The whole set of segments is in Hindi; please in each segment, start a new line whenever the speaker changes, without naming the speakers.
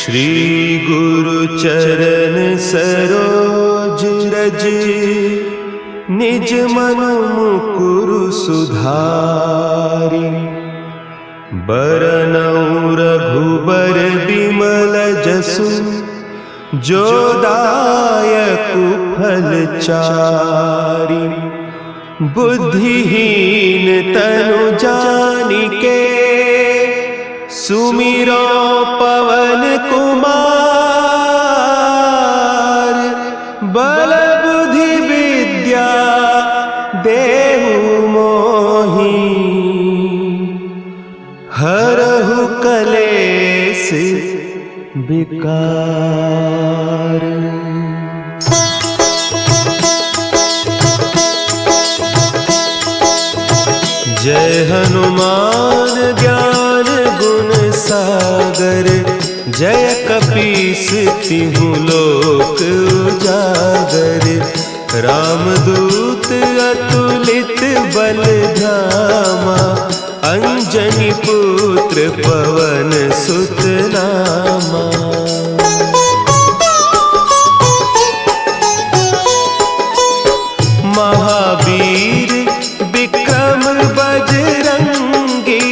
श्री गुरु चरण सरोज रज, निज मन मुकुरु सुधारि। बरनउँ रघुबर बिमल जसु, जो दायकु फल चारि। बुद्धिहीन तनु जानिके, सुमिरो पवन कुमार। बल बुद्धि विद्या देहु मोहि, हरहु कलेस विकार। जय हनुमान ज्ञान गुण सागर, जय कपीस तिहु लोक उजागर। रामदूत अतुलित बल धामा, अंजनी पुत्र पवन सुत नामा। महावीर विक्रम बजरंगी,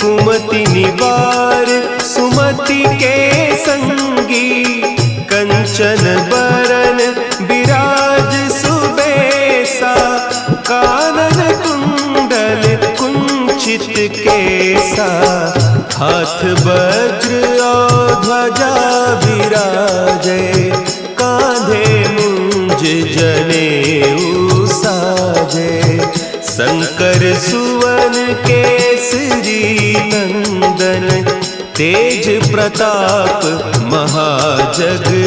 कुमति निवार सुमति के संगी। कंचन बरन विराज सुबेसा, कानन कुंडल कुंचित केसा। हाथ वज्र और ध्वजा विराजे, कांधे मुंज जनेऊ साजे। शंकर सुवन केसरी नंदन, तेज प्रताप महाजगवंदन।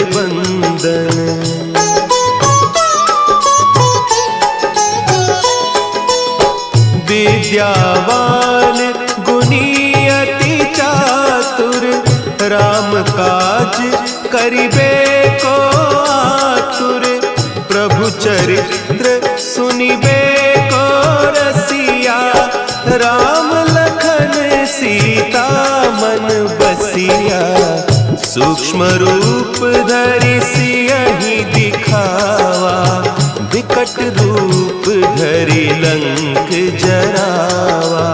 विद्यावान गुणी अति चातुर, राम काज करिबे को आतुर। प्रभु चरित्र सुनिबे को रसिया, राम लखन सीता मन बसिया। सूक्ष्म रूप धरि सियहि दिखावा, विकट रूप धरि लंक जरावा।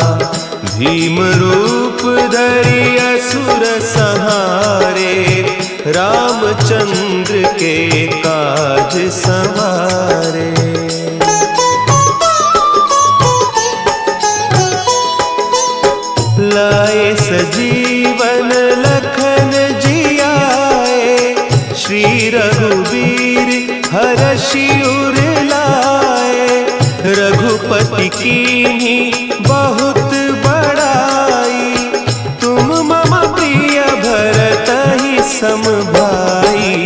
भीम रूप धरि असुर संहारे, रामचंद्र के काज संवारे। लाए सजीवन लखन जियाए, श्री रघुवीर हरषि उर लाए। रघुपति कीन्ही बहुत बड़ाई, तुम मम प्रिय भरतहि सम भाई।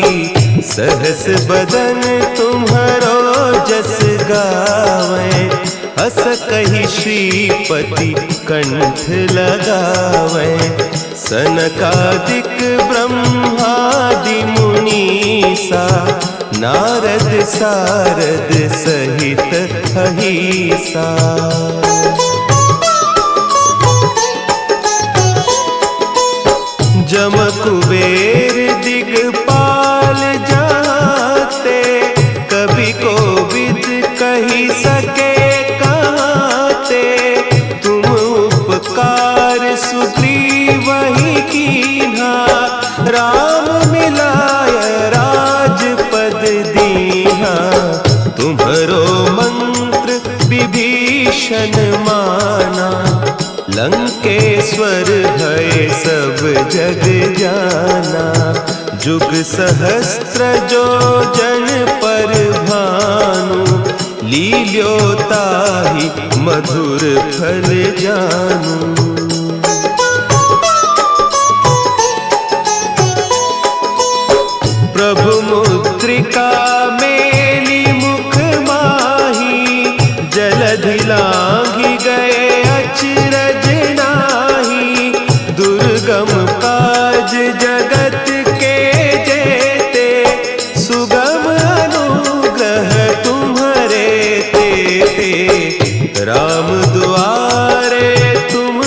सहस बदन तुम्हरो जस गावें, हस कहि श्रीपति कंठ लगावें। सनकादिक ब्रह्मादि मुनीसा, नारद सारद सहित अहीसा। जम कुबेर दिगपाल जाते, कवि कोविद कहि सके कहते। तुम उपकार सुग्रीवहि कीन्हा, राम मिलाय राजपद दीन्हा। तुम्हरो मंत्र विभीषण माना, लंकेश्वर भय सब जग जाना। जुग सहस्त्र जो जन पर भानु, लील्यो ताहि मधुर फल जानू। प्रभु मुद्रिका मेली मुख माही, जलधि लांघि गए अचरज नाही। दुर्गम काज जगत के जेते, सुगम अनुग्रह तुम्हरे तेते। राम दुआरे तुम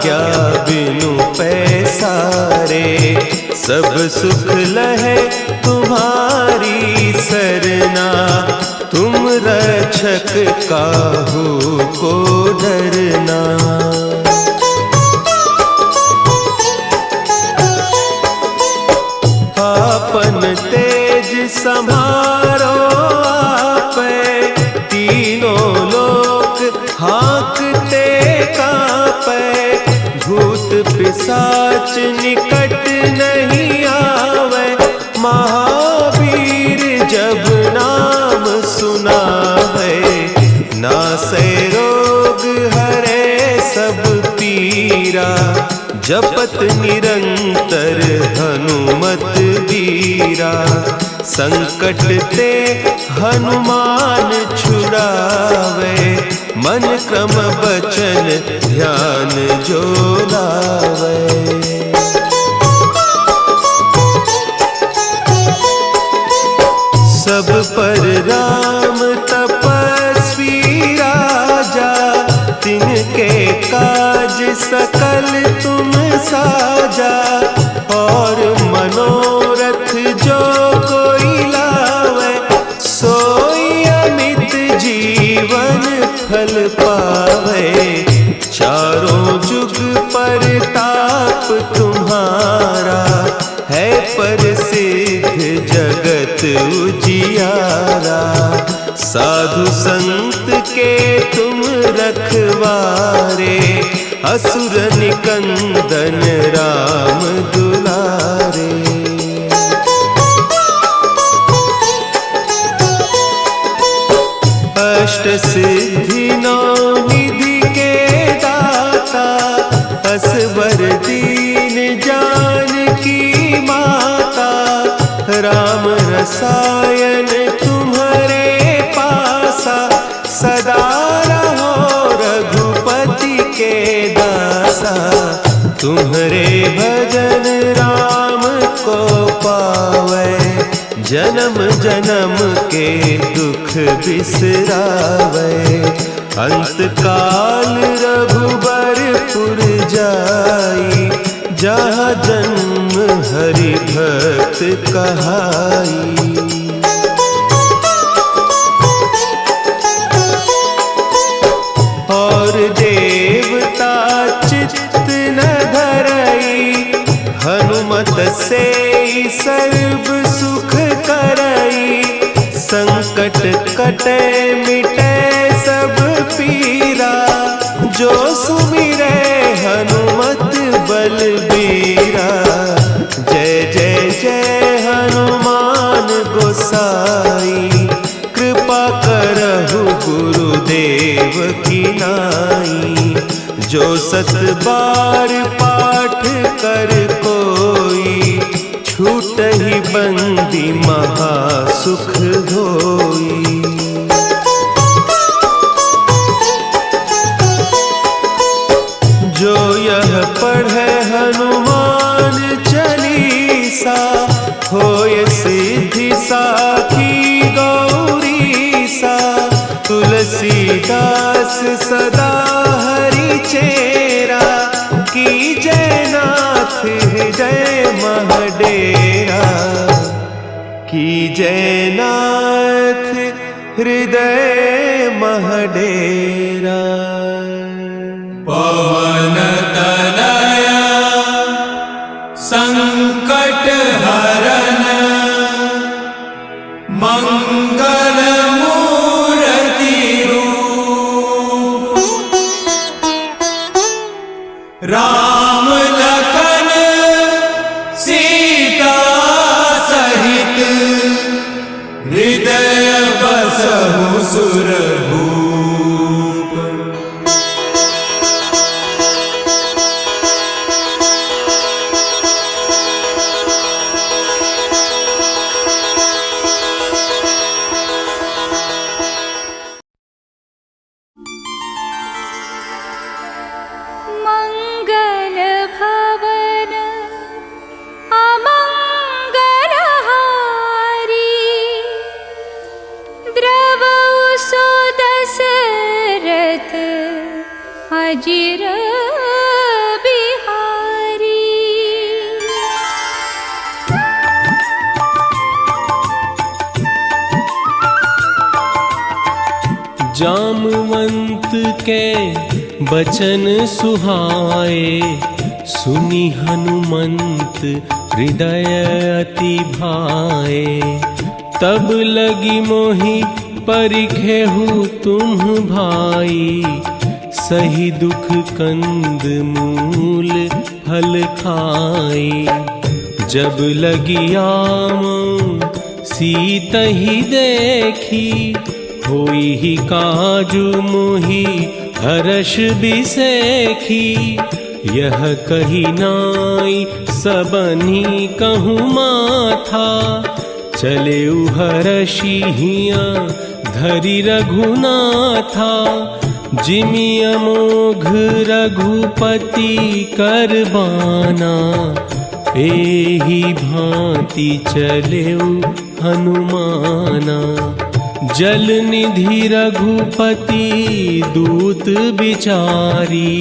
आज्ञा बिनु पैसारे, सब सुख लहे तुम्हारी सरना, तुम रक्षक काहू को डरना। आपन तेज सम्हारो आपे, तीनों लोक हाँकते कांपे, भूत पिशाच निकट नहीं आवे, महावीर जब नाम सुनावे, नासै रोग हरे सब पीरा, जपत निरंतर हनुमत बीरा, संकट ते हनुमान छुड़ावे, मन क्रम बचन ध्यान जो लावे। सब पर राम तपस्वी राजा, तिनके काज सकल तुम साजा, और मनोरथ जो कोई लावे, सोई अमित जीवन फल पावे, चारों जुग परताप तुम्हारा, है प्रसिद्ध जगत उजियारा, साधु संत के तुम रखवारे, असुर निकंदन राम दुलारे। अष्ट सिद्धि नौ निधि के दाता, असवर दीन जानकी माता, राम रसायन तुम्हारे पासा, सदा रहो रघुपति के दासा, तुम्हारे भजन राम को पावे, जन्म जन्म के दुख बिसरावे, अंत काल रघुबरपुर जाई, जहाँ जन्म हरि भक्त कहाई। और देवता चित्त न धरई, हनुमत से सर्व सुख करई, संकट कटे मिटे सब पीरा, जो सुमिरे हनुमत बलबीरा। जय जय जय हनुमान गोसाई, कृपा करहु गुरुदेव की नाई, जो सत बार पाठ कर कोई, छूटहि बंदी महासुख होई। जो यह पढ़े हनुमान चालीसा, होय सिद्धि साखी गौरीसा, तुलसीदास सदा हरि चेरा, की जय नाथ हृदय महडेरा, की जय नाथ हृदय महडेरा।
पवन तनया संकट हरन, मंगल मूर्ति रूप, राम लखन सीता सहित, हृदय बसहु सुरभूप।
मंगल भवन अमंगल हारी, द्रवहु सो दशरथ अजिर
जामवंत के बचन सुहाए, सुनी हनुमंत हृदय अति भाए। तब लगी मोहि परिखेहु तुम भाई, सही दुख कंद मूल फल खाई। जब लगी आम सीतहि देखी, होई ही काजू मोहि हर्ष बिसेखी। यह कही नाई सबनी कहूँ माथा, चले हर्षि हिया धरि रघुनाथा। जिमि अमोघ रघुपति करबाना, एहि भांति चलेउ हनुमाना। जल निधि रघुपति दूत बिचारी,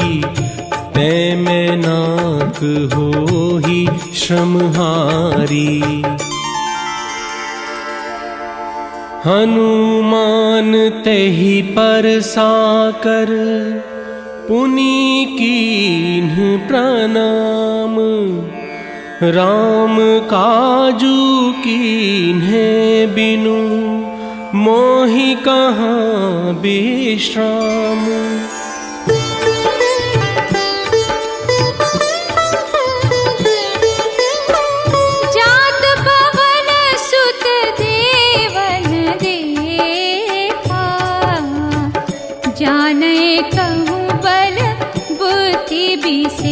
तै मैं नाक होहि श्रमहारी। हनुमान तेहि परसाकर, पुनि कीन्ह प्रणाम। राम काजू कीन्हे बिनु, मोहि कहाँ विश्राम।
जात पवन सुत देवन देखा, जानै कहूँ बल बुद्धि बिसेखा।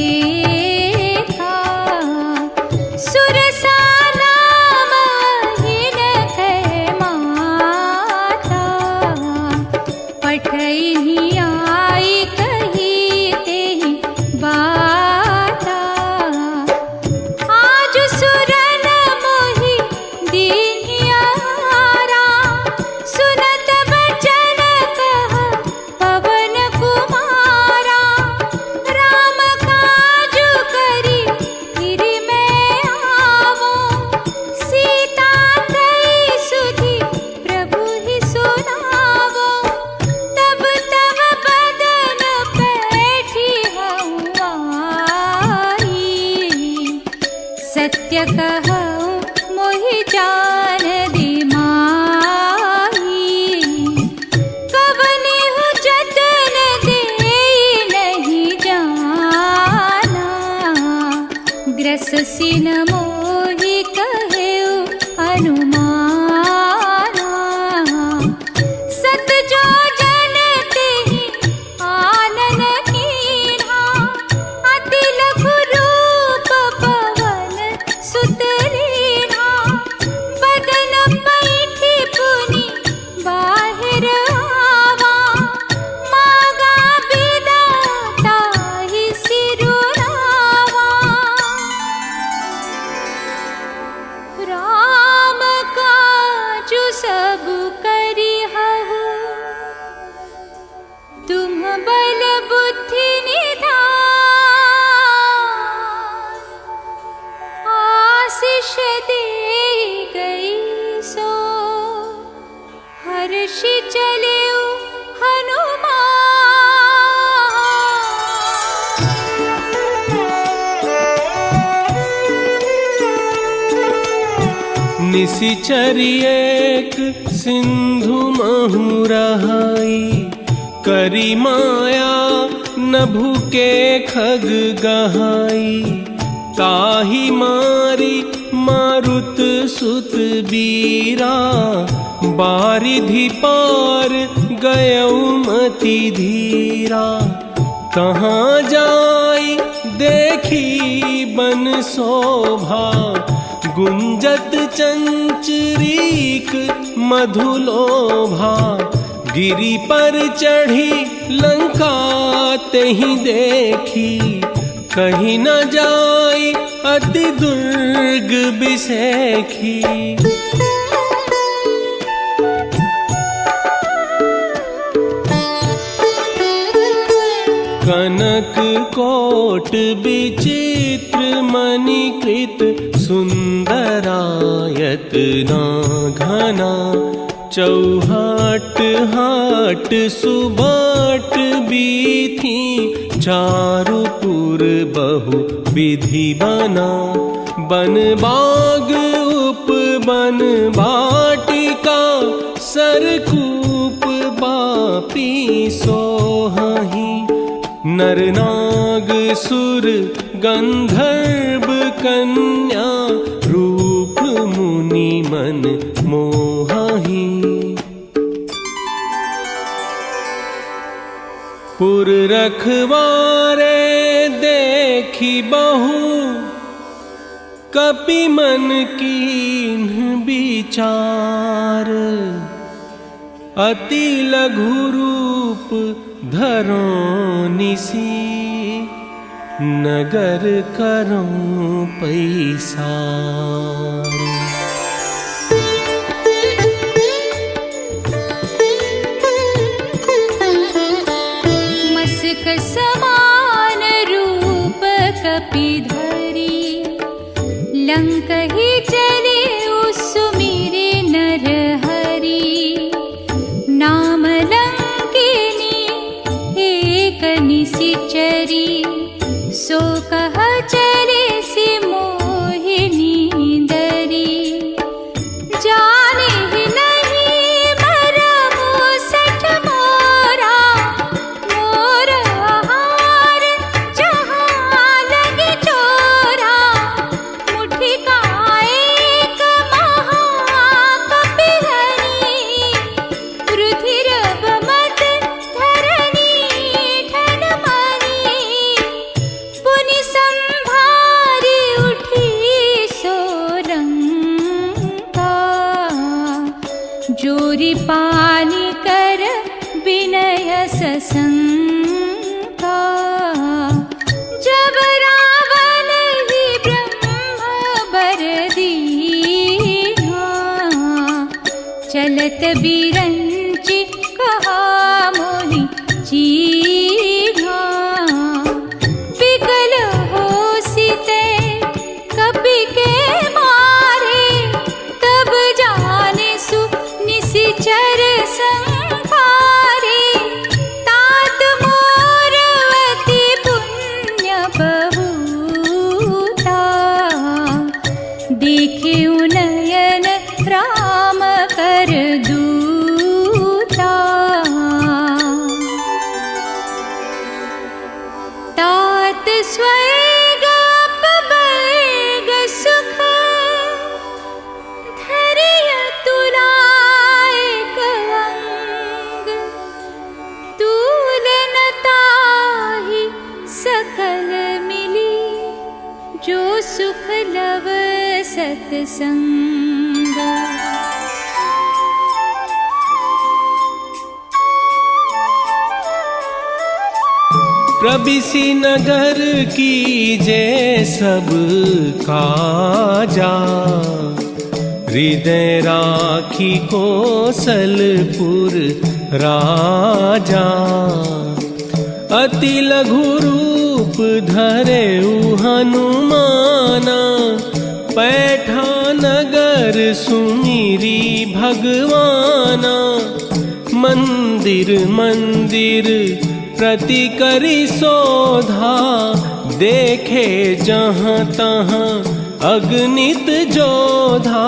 सुरसा नाम हिन है माता, पठहि आई कही तेहि बाता। आज सुरन मोहि दीन्हियारा, सुनत बचन कह पवन कुमारा। राम काजु करि गिरि मैं आवूं, सीता कई सुधि प्रभु ही सुनावूं। तब तब बदन पैठी हऊँ आई, सत्य कहूँ मोहि जान दिमाई। कवनिहु जतन देई नहीं जाना, ग्रस सिन मोहि कहेउ हनुमाना। सत जो जन तेहि आनन कीन्हा, अति लघु रूप पवन सुत लीन्हा। बदन पैठी पुनि बाहिर आवा, मागा बिदा ताहि सिरुनावा। राम काजु सब करिहु, तुम बल बुद्धि निधान। आशीष दे गई सो, हर्षि चलेउ हनुमान।
निशिचर एक सिंधु महु रहाई, करी माया नभु के खग गहाई। ताहि मारी मारुत सुत बीरा, बारिधि पार गयउ मति धीरा। कहाँ जाई देखी बन शोभा, गुंजत चंचरीक मधुलोभा। गिरि पर चढ़ी लंका तेहि देखी, कहीं न जाई अति दुर्ग बिसेखी। कनक कोट विचित्र मणिकृत, सुंदरायत ना घना। चौहाट हाट सुबाट बीथी, चारुपुर बहु विधि बना। बन बाग उपवन बाटिका, सरकूप बापी सोहहि। नर नाग सुर गंधर्व कन्या, रूप मुनि मन मोहहि। पुर रखवारे देखी बहु, कपि मन कीन्ह विचार। अति लघु रूप धरो निसी, नगर करो पैसार।
मस्क समान रूप कपिधरी, लंक ही चले सुमिरे नर हरि। नाम लंकिनी एक निशिचरी, सो कह चले सि मोहिनी दरी। जाने ही नहीं मरमु सठ मोरा, मोर आहार जहाँ लगे चोरा। मुट्ठी का एक महाकपिधरी, रुधिर बमत धरनी ठन मरी। पुनि संभारी उठी सोलंका, जोरी पानी कर विनय सशंका। जब रावण ही ब्रह्म वर दीन्हा, चलत बिरंचि कहा मोहि चीन्हा। विकल होसिते कपि के मारे, तब जाने सु निशिचर संहारे। तात मोरवती पुण्य बहुता, देखे नयन राम कर दूता। तात स्वर्ग अपवर्ग सुख, धरिय तुलायक अंग। तुलनताहि सकल मिली, जो सुख लव सत्संग।
प्रबिसी नगर कीजे सब काजा, हृदय राखी कौशलपुर राजा। अति लघु रूप धरे हनुमाना, पैठा नगर सुमिरी भगवाना। मंदिर मंदिर प्रति करी शोधा, देखे जहाँ तहाँ अगणित जोधा।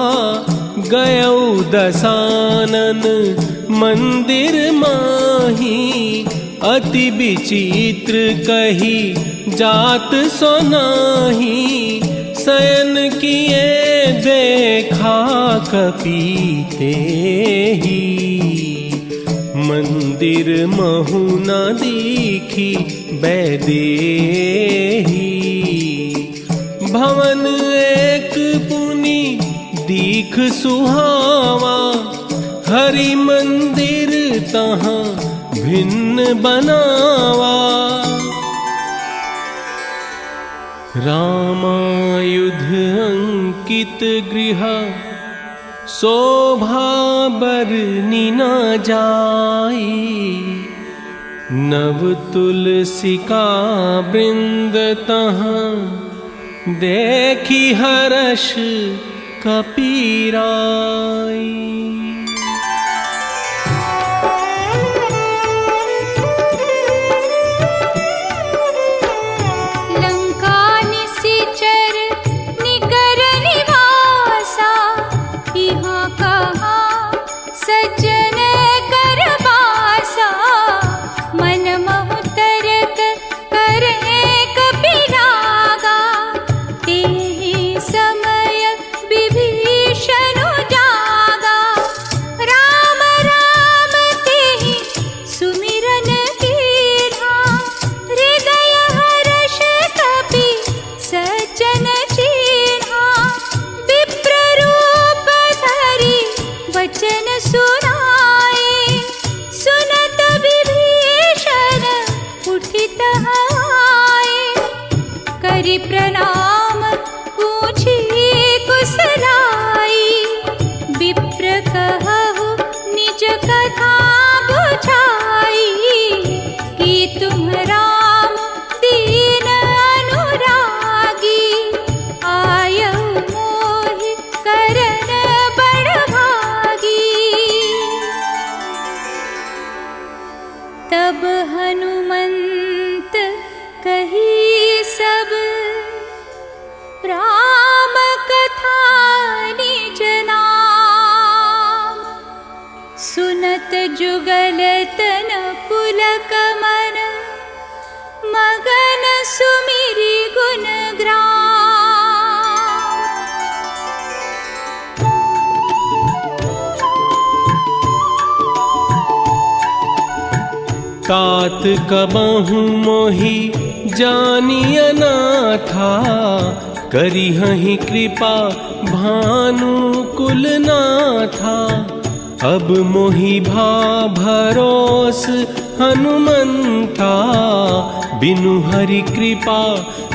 गयौ दशानन मंदिर माही, अति विचित्र कही जात सोनाही। शयन किए देखा कपीते ही, मंदिर महु न दीखी बैदेही। भवन एक पुनि दीख सुहावा, हरि मंदिर तहाँ भिन्न बनावा। रामायुध अंकित गृह, शोभा बरनी न जाई। नव तुलसिका वृंद तहाँ, देखी हर्ष कपीराई।
जुगल तन पुलक मन, मगन सुमिरि गुण ग्राम।
तात कबहु मोहि जानिय नाथा, करिहहि कृपा भानु कुल नाथा। अब मोहि भा भरोस हनुमंता, बिनु हरि कृपा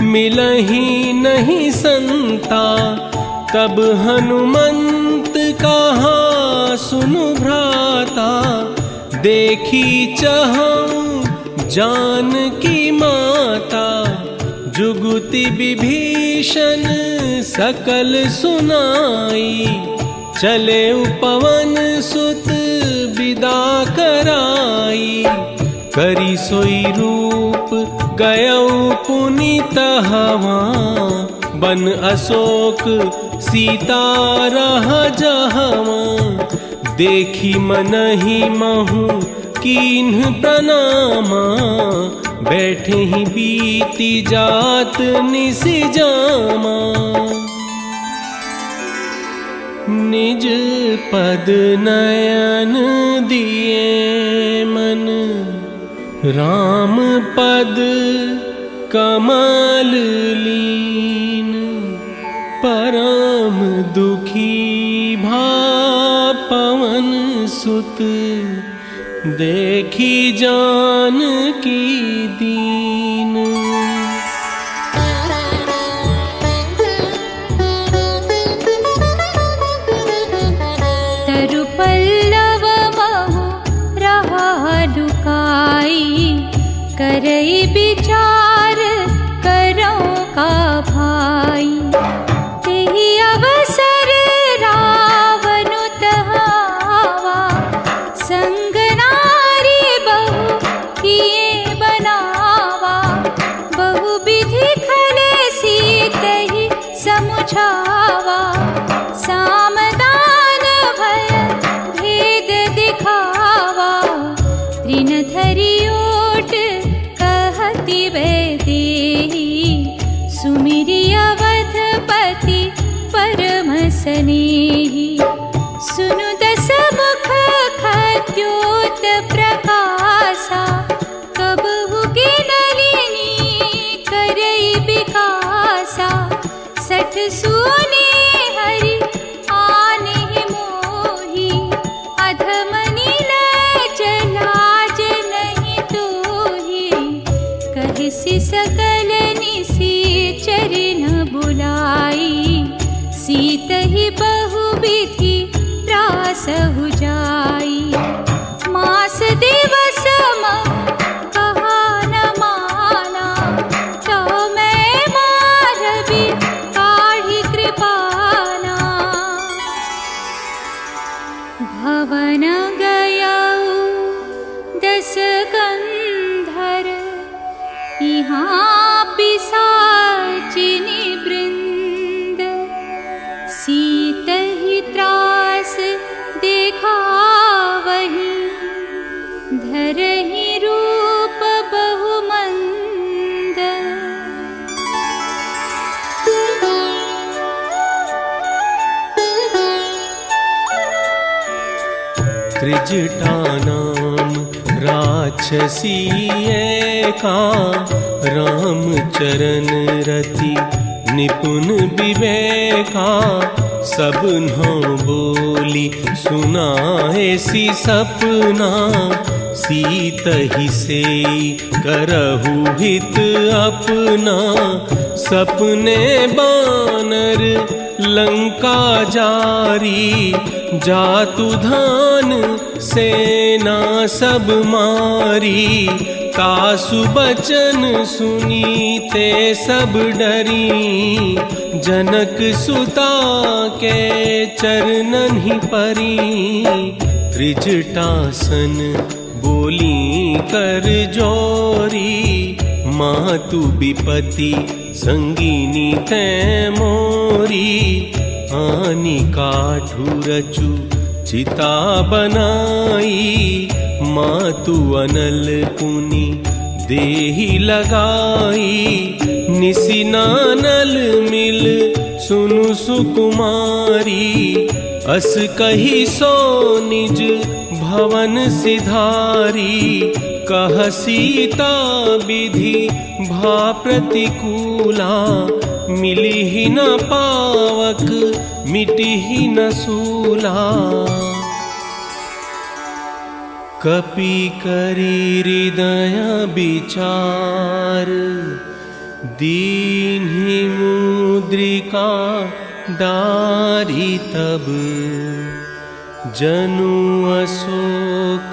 मिलहि नहीं संता। तब हनुमंत कहा सुनु भ्राता, देखी चहु जानकी माता। जुगुति विभीषण सकल सुनाई, चले पवन सुत विदा कराई। करी सोई रूप गयौ पुनीत हवा, बन अशोक सीता रह जहवा। देखी मनहि महु कीन्ह प्रणामा, बैठे ही बीती जात निस जामा। निज पद नयन दिए मन, राम पद कमल लीन। परम दुखी भा पवन सुत, देखी जानकी दीन।
तरु पल्लव महु रहा लुकाई, करई विचार करो का भाई। तेहि अवसर रावनु तहावा, संग नारी बहु किए बनावा। बहु विधि खले सीतहि समुझावा, सामदान भय भेद दिखावा। तृण धरि ओट कहति वैदेही, सुमिरि अवधपति परम स्नेही। सुनु दस मुख खद्योत प्रकाशा, कबहु गिनलिनी करई विकासा। सठ सुने हरि आनेहि मोहि, अधम नीलज लाज नहीं तोहि। कहिसि सकल निशिचर न बुलाई, सीतहि बहु विधि रासहु जाई। मास दिवस मम कहा न माना, तो मैं मारबि काढ़ी कृपाना। भवन गयौ दस कंधर, यहाँ पिशाचिनी वृंद। सीतहि त्रास देखावहि, धरहि रूप बहु मंद।
त्रिजटा नाम राक्षसी एका, राम चरण रति निपुण विवेका। सब नौ बोली सुनाए सी सपना, सीतहि से करहु हित अपना। सपने बानर लंका जारी, जातु धान सेना सब मारी। तासु बचन सुनीते सब डरी, जनक सुता के चरणन ही परी। त्रिजटासन बोली कर जोरी, मातु विपति संगीनी तै मोरी। आनी काठू रचु चिता बनाई मातु अनल पुनि देहि लगाई। निसिनानल मिल सुनु सुकुमारी अस कही सो निज भवन सिधारी। कह सीता विधि भा प्रतिकूला मिली ही न पावक मिटी ही न सूला। कपि करी हृदय विचार दीन्हि मुद्रिका डारी तब। जनु अशोक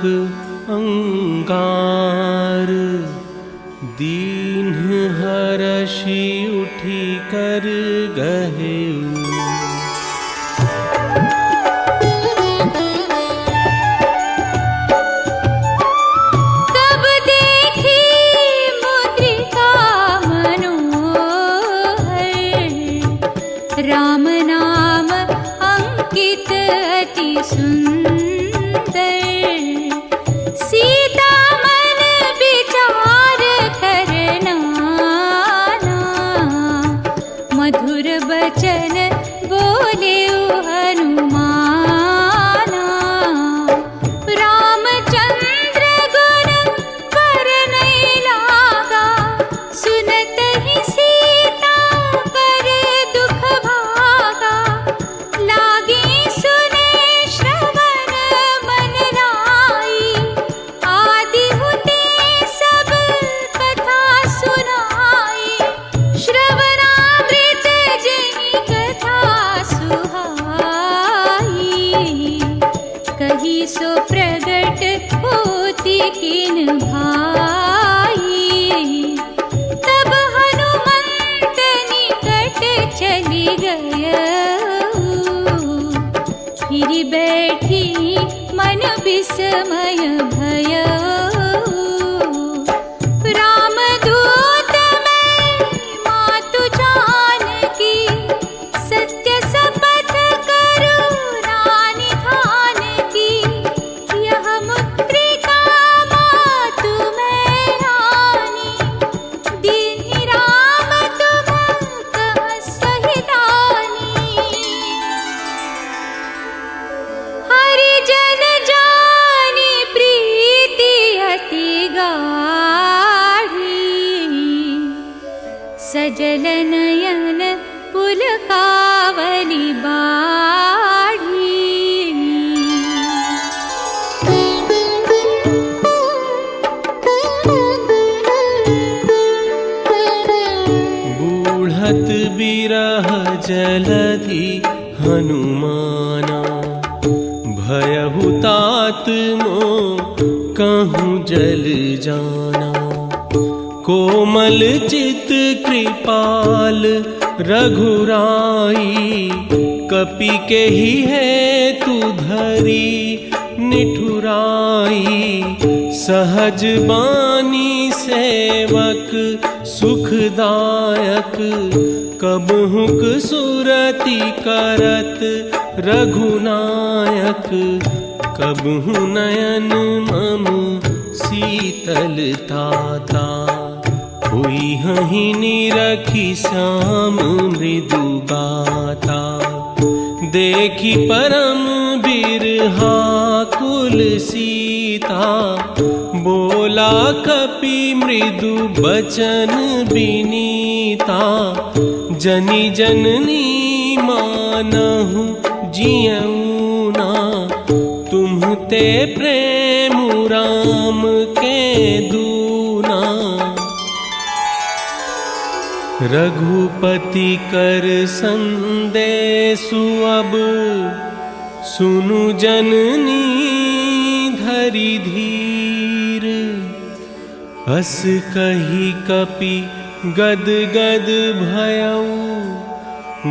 अंगार दीन्ह हरषि उठी कर गहेउ।
तब देखी मुद्रिका मनोहर राम नाम अंकित अति सुंदर। सीता मन विचार करना मधुर बचन बोले हनुमाना। रामचंद्र गुण करने लागा सुनत ही सीता कर दुख भागा। लागी सुने श्रवण मन लाई आदि हुते सब कथा सुनाई। श्रवणामृत जिनि कथा सुहाई कही सो प्रगट होती किन भाई। तब हनुमंत निकट चली गय फिर बैठी मन विस्मय भय। रामदूत मैं मातु जानकी सत्य शपथ करूं रानिधान की। यह मुद्रिका मातु मैं रानी दीन्हि राम तुम कह सहितानी। हरिजन जानी प्रीति अति गाढ़ी सजल नयन पुलकावली बाढ़ी।
बूढ़त बिरह जलधि हनुमाना। भयहु तात मो कहूँ जल जाना। कोमल चित कृपाल रघुराई कपि के ही है तू धरी निठुराई। सहज बानी सेवक सुखदायक कबहुक सुरति करत रघुनायक। कबहु नयन मम शीतलताता हुई हहि निरखी श्याम मृदु गाता। देखी परम बिरहा कुल सीता बोला कपि मृदु बचन बिनीता। जनि जननी मानहु जियऊ ना तुम्हते प्रेम राम के दूना। रघुपति कर संदेशु अब सुनु जननी धरि धीर। अस कही कपि गद गद भयऊ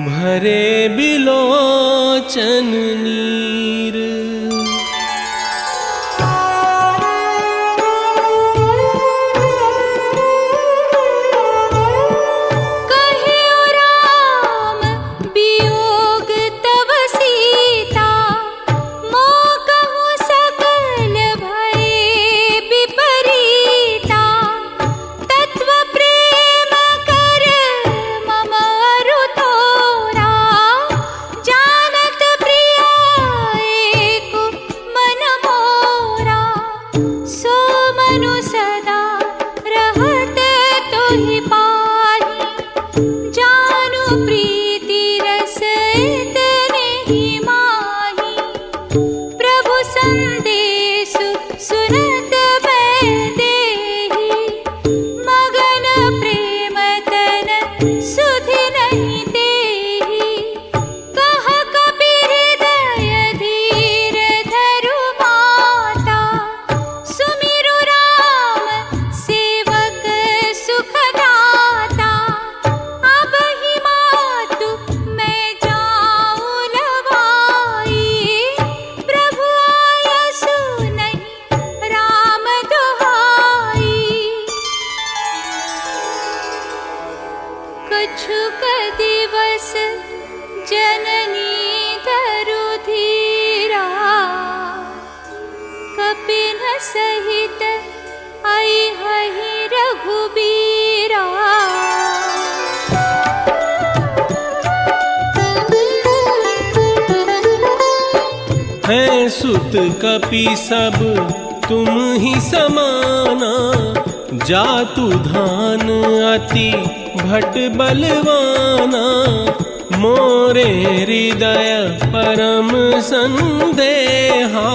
भरे बिलोचन नीर।
राम वियोग तव सीता मोह कछुक दिवस जननी दरुधीरा कपिन सहित आई हहि रघुबीरा।
हैं सुत कपि सब तुम ही समाना, जातु धान अति भट बलवाना। मोरे हृदय परम संदेहा,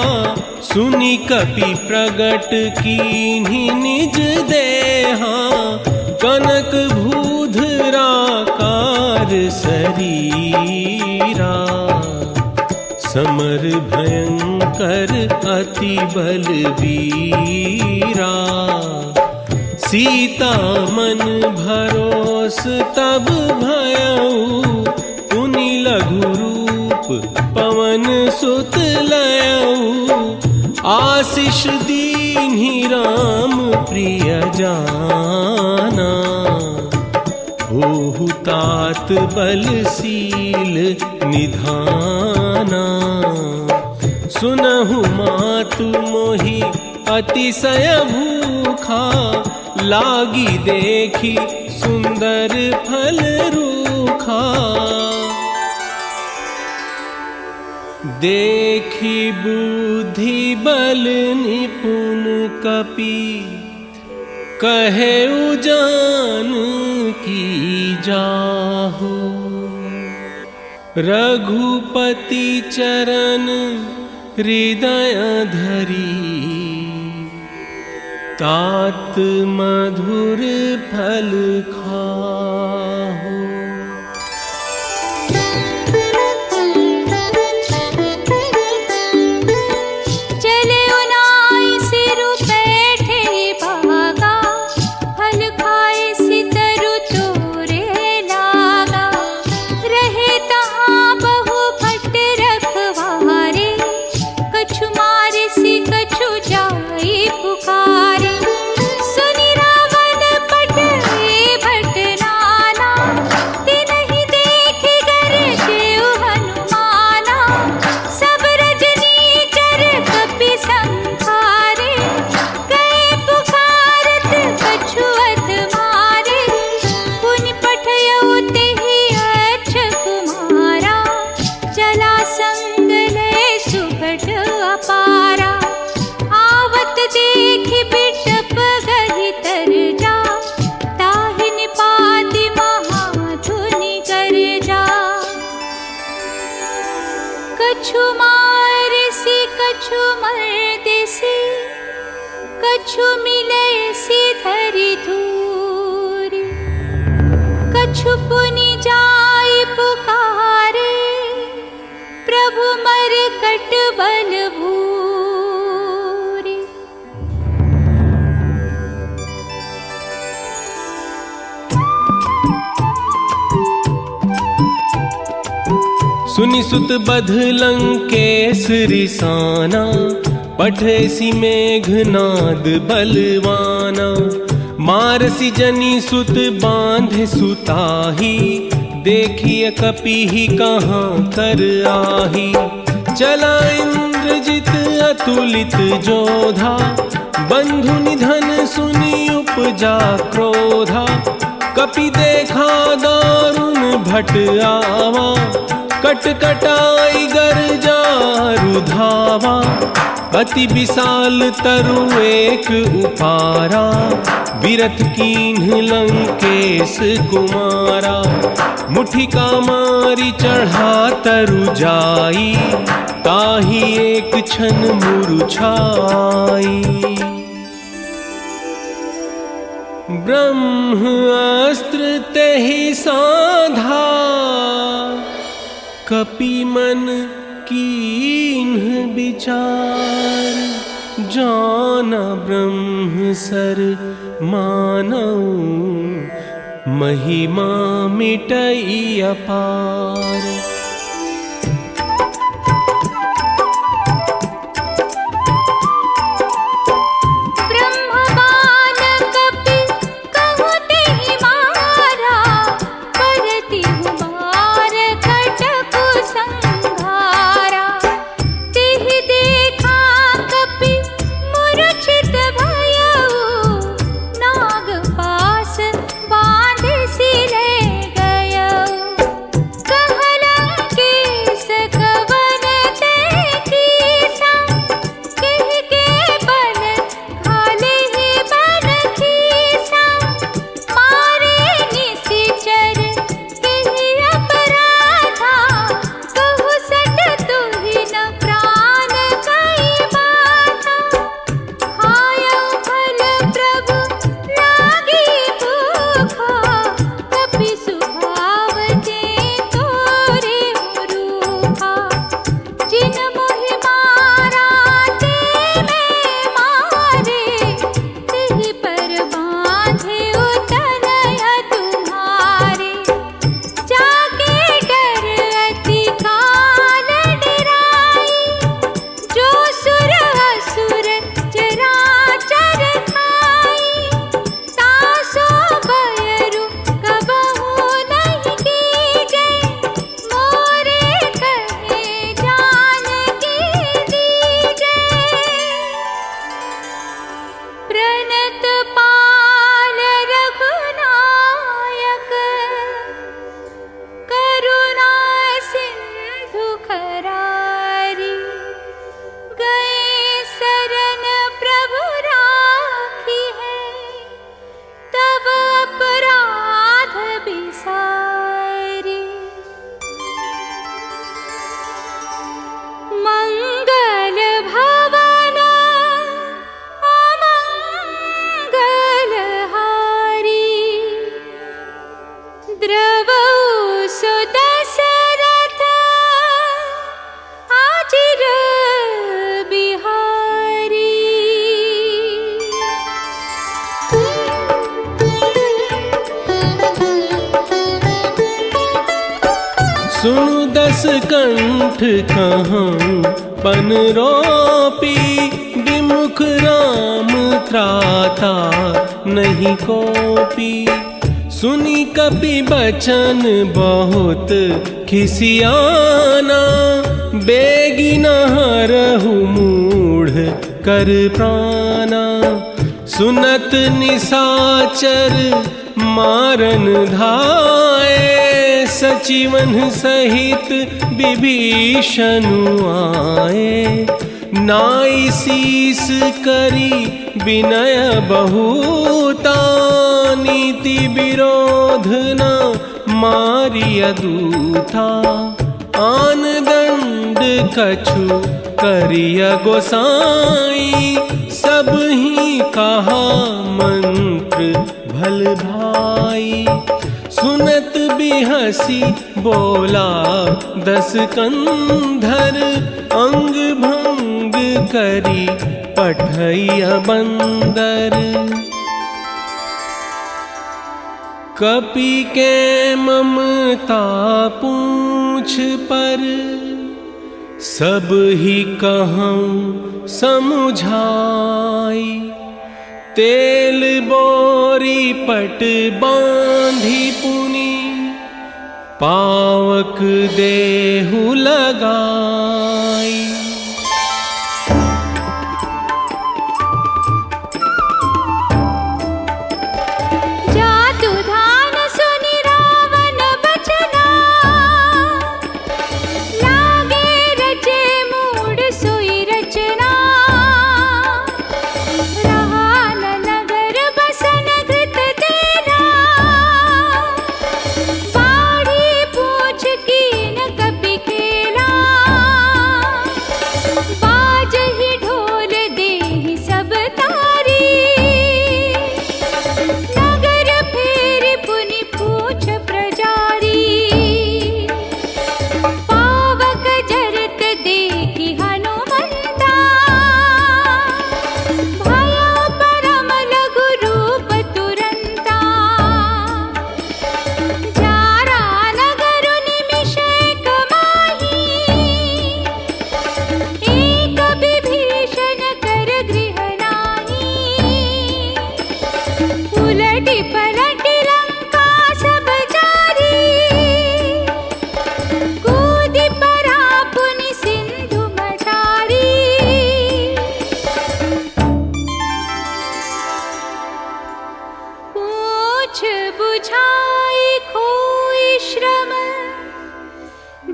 सुनि कपि प्रगट कीन्हि निज देहा। कनक भूधराकार शरीरा, समर भयंकर अति बलबीरा। सीता मन भरोस तब भयऊ, पुनि लघु रूप पवन सुत लयऊ। आशीष दीन्हि राम प्रिय जाना, होहु तात बलशील निधाना। सुनहु मातु मोहि अतिशय भूखा, लागी देखी सुंदर फल रूखा। देखी बुद्धि बल निपुण कपि, कहे उजान की जाहु। रघुपति चरण हृदय धरी, तात मधुर फल खाहु।
कछु मारसी कछु मर्देसी, कछु मिलैसी धरि धूरि। कछु पुनि जाय पुकारे, प्रभु मरकट बल भूरि।
सुनि सुत बध लंकेश रिसाना, पठेसी मेघनाद बलवाना। मारसी जनि सुत बांधे सुताही, देखिए कपिहि कहाँ कर आही। चला इंद्रजित अतुलित जोधा, बंधु निधन सुनि उपजा क्रोधा। कपि देखा दारुण भट आवा, कटकटाई गर्जा रुधावा। अति विशाल तरु एक उपारा, बिरथ कीन्ह लंकेश कुमारा। मुठिका मारी चढ़ा तरु जाई, ताही एक क्षण मुरुछाई। ब्रह्मास्त्र तेहि साधा, कपि मन कीन्ह विचार। जाना ब्रह्म सर मानऊ, महिमा मिटई अपार।
सो दशरथ आजिर बिहारी।
सुनु दस कंठ कहाँ पन रोपी, विमुख राम त्राता नहीं कोपी। सुनी कपि बचन बहुत खिसियाना, बेगी न हरहु मूढ़ कर प्राणा। सुनत निशाचर मारन धाये, सचिवन सहित विभीषण आए। नाई शीस करी विनय बहुता, नीति विरोध न मारिय दूता। आन दंड कछु करिय गोसाई, सब ही कहा मंत्र भल भाई। सुनत बिहसी बोला दस कंधर, अंग भंग करी पठैया बंदर। कपि के ममता पूछ पर, सब ही कहूँ समुझाई। तेल बोरी पट बांधी पुनी, पावक देहु लगाई।
जातु धान सुनि रावण बचना, लागे रचे मूढ़ सोई रचना।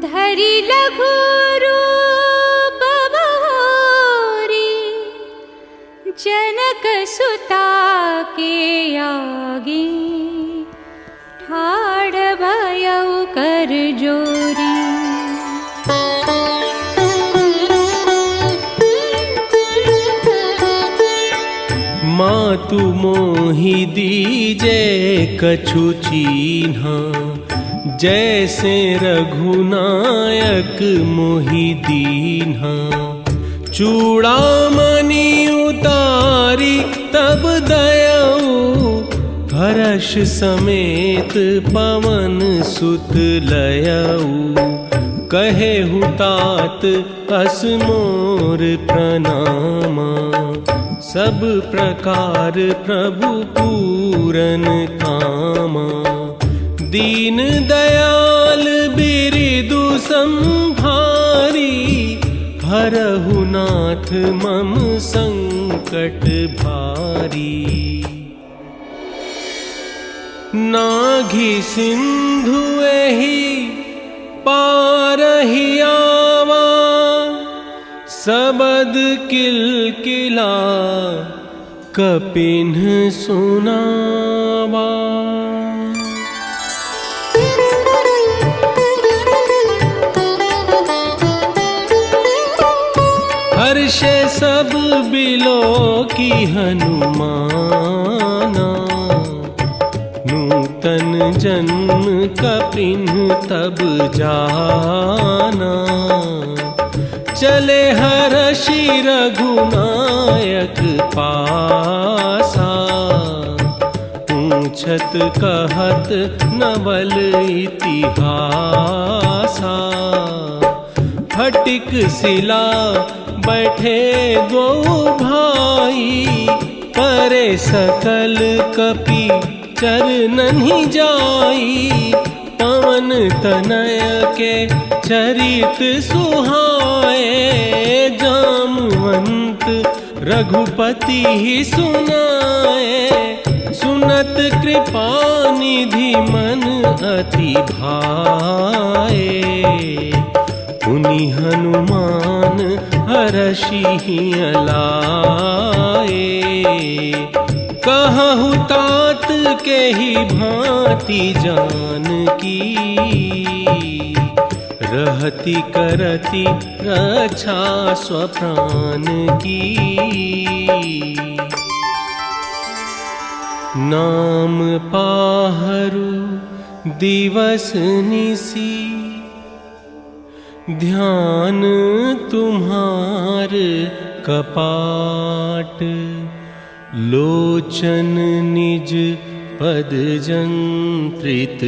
धरि लघु रूप बहोरी, जनक सुता के आगे ठाड़ भयउ कर जोरी।
मातु मोहि दीजे कछु चीन्हा, जैसे रघुनायक मोहि दीन्हा। चूड़ामणि उतारी तब दयऊ, हर्ष समेत पवन सुत लयऊ। कहे हुतात अस मोर प्रणामा, सब प्रकार प्रभु पूरन कामा। दीन दयाल बिरिदु संभारी, हरहु नाथ मम संकट भारी। नाघि सिंधु एहि पारहि आवा, सबद किलकिला कपिन्ह सुनावा। हर्षे सब बिलो की हनुमाना, नूपुर नूतन जन्म कपिन तब जाना, चले हर्षि रघुनायक पासा। पूछत कहत नवल इतिहासा, फटिक शिला बैठे दो भाई, परे सकल कपि चरणन ही जाई। पवन तनय के चरित सुहाए, जामवंत रघुपति ही सुनाए। सुनत कृपा निधि मन अति भाए, पुनि हनुमान हर्षि लाए। कहु तात के ही भांति जानकी, रहति करति रक्षा स्वप्राण की। नाम पाहरु दिवस निसी, ध्यान तुम्हार कपाट। लोचन निज पद जंत्रित,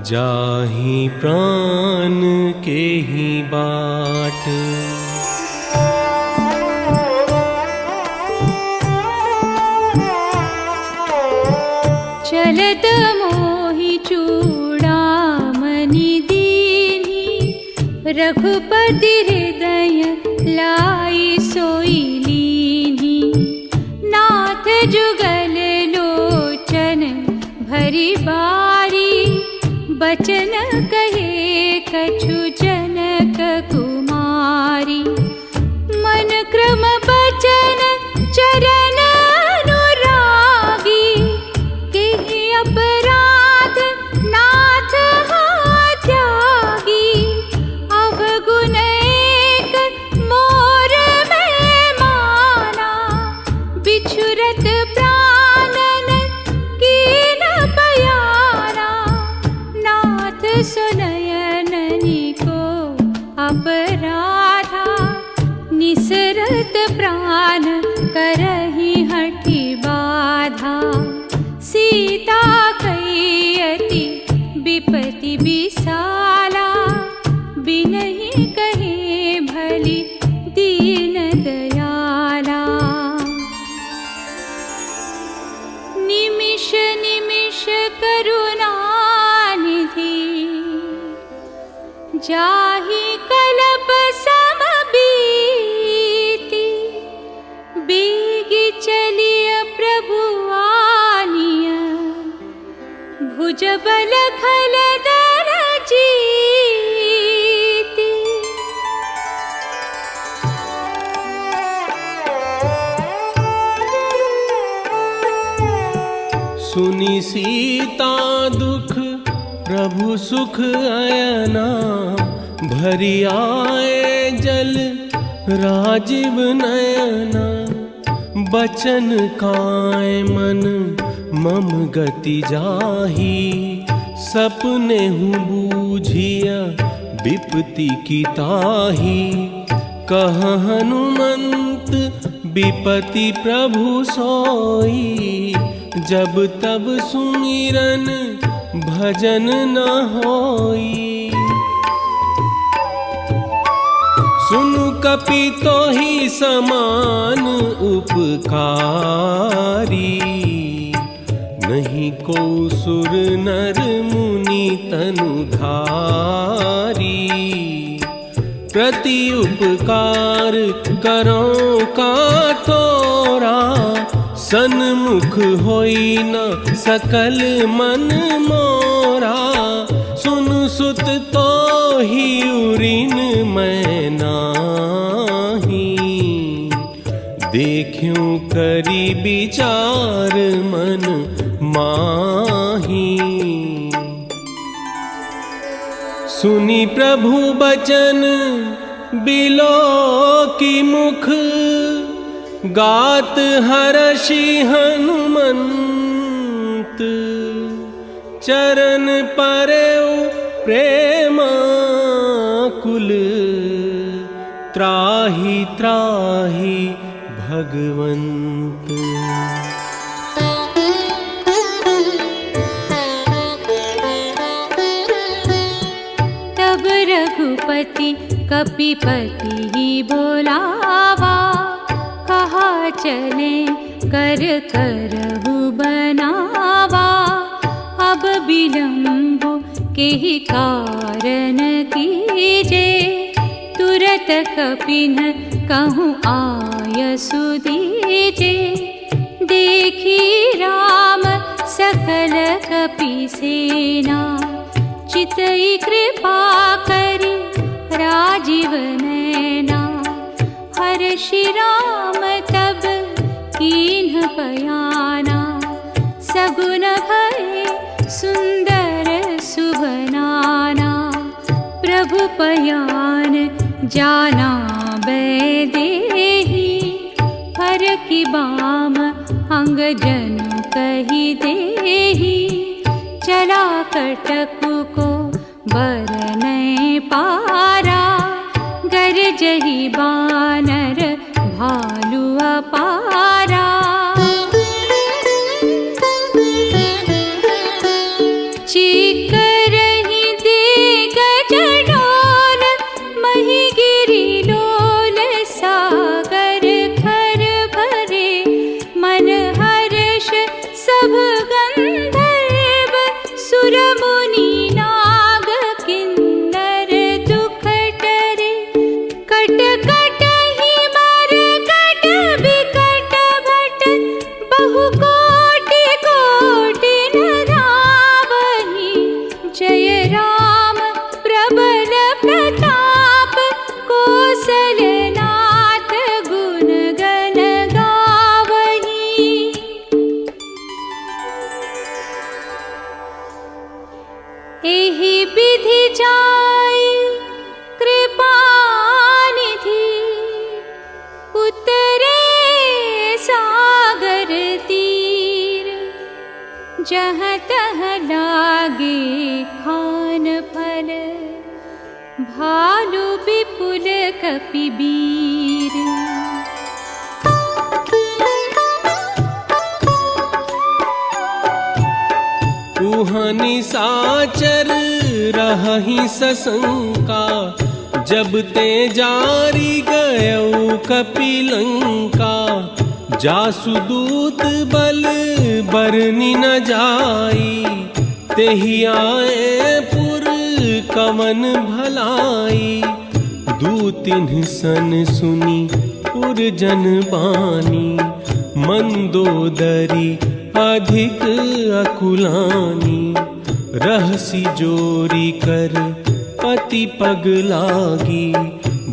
जाहि प्राण के ही बाट।
चलत मोहि चूड़ामणि दीन्हि, रघुपति हृदय लाई सोई लीन्हि। नाथ जुगल लोचन भरी बारी, बचन कहे कछु जनक कुमारी। मन क्रम बचन चरण अनुरागी, केहि अपराध नाथ हा त्यागी। अवगुण एक मोर में माना, बिछुरत प्राणन कीन बयाना। नाथ सुनयननि को अपराधा, निसरत प्राण करहि हठि बाधा। सीता कई अति विपति विसाला, बिनहि कहे भली दीन दयाला। निमिष निमिष करुणा निधि, जाहि कल्प सम बीति। बेगी चलिय प्रभु आनिय, भुज बल खल दर जीति।
सुनि सीता दुख प्रभु सुख अयना, भरी आए जल राजीव नयना। बचन काय मन मम गति जाही, सपने हूँ बूझिया विपत्ति की ताही। कह हनुमंत विपत्ति प्रभु सोई, जब तब सुमिरन भजन न होई। सुनु कपि तोहि समान उपकारी, नहीं को सुर नर मुनि तनुधारी। प्रति उपकार करो का तोरा, सन्मुख होई न सकल मन मोरा। सुनु सुत तो ही उरिन मैं नाही, देखूं करी विचार मन माही। सुनी प्रभु बचन बिलो की मुख, गात हर्षि हनुमंत। चरण परेउ प्रेमाकुल, त्राहि त्राहि भगवंत।
तब रघुपति कपिपति ही बोलावा, कहा चले कर करहु बनावा। अब विलंब के ही कारण कीजे, तुरत कपिन कहूँ आयसु दीजे। देखी राम सकल कपि सेना, चितई कृपा करी राजीव नैना। हर्षि राम तब कीन्ह बयाना, सगुन भये सुंदर सुभनाना। प्रभु पयान जाना बैदेही, हर की बाम अंग जन कही देही। चला कटकु को बरनै पारा, गरजहि बानर भालु अपारा। चिकरहि देग जडोल, महिगिरि लोल सागर खर भरे। मन हर्ष सब गंधर्व, सुर मुनि नाग किन्नर दुख टरे। कट कट ही मर कट बिकट भट, बहु कोटि कोटि न धावहि। जय राम प्रबल प्रताप, कौसलनाथ गुण गण गावहि। एहि विधि जाय कृपा निधि, उतरे सागर तीर। जहाँ तहाँ लागे खान फल, भालु विपुल कपिबीर।
उहाँ निसाचर रहहि सशंका, जब ते जारी गयउ कपिलंका। जासु दूत बल बरनि न जाई, तेहि आए पुर कवन भलाई। दूतिन्ह सन सुनी पुर जन बानी, मंदोदरी अधिक अकुलानी। रहसी जोरी कर पति पग लागी,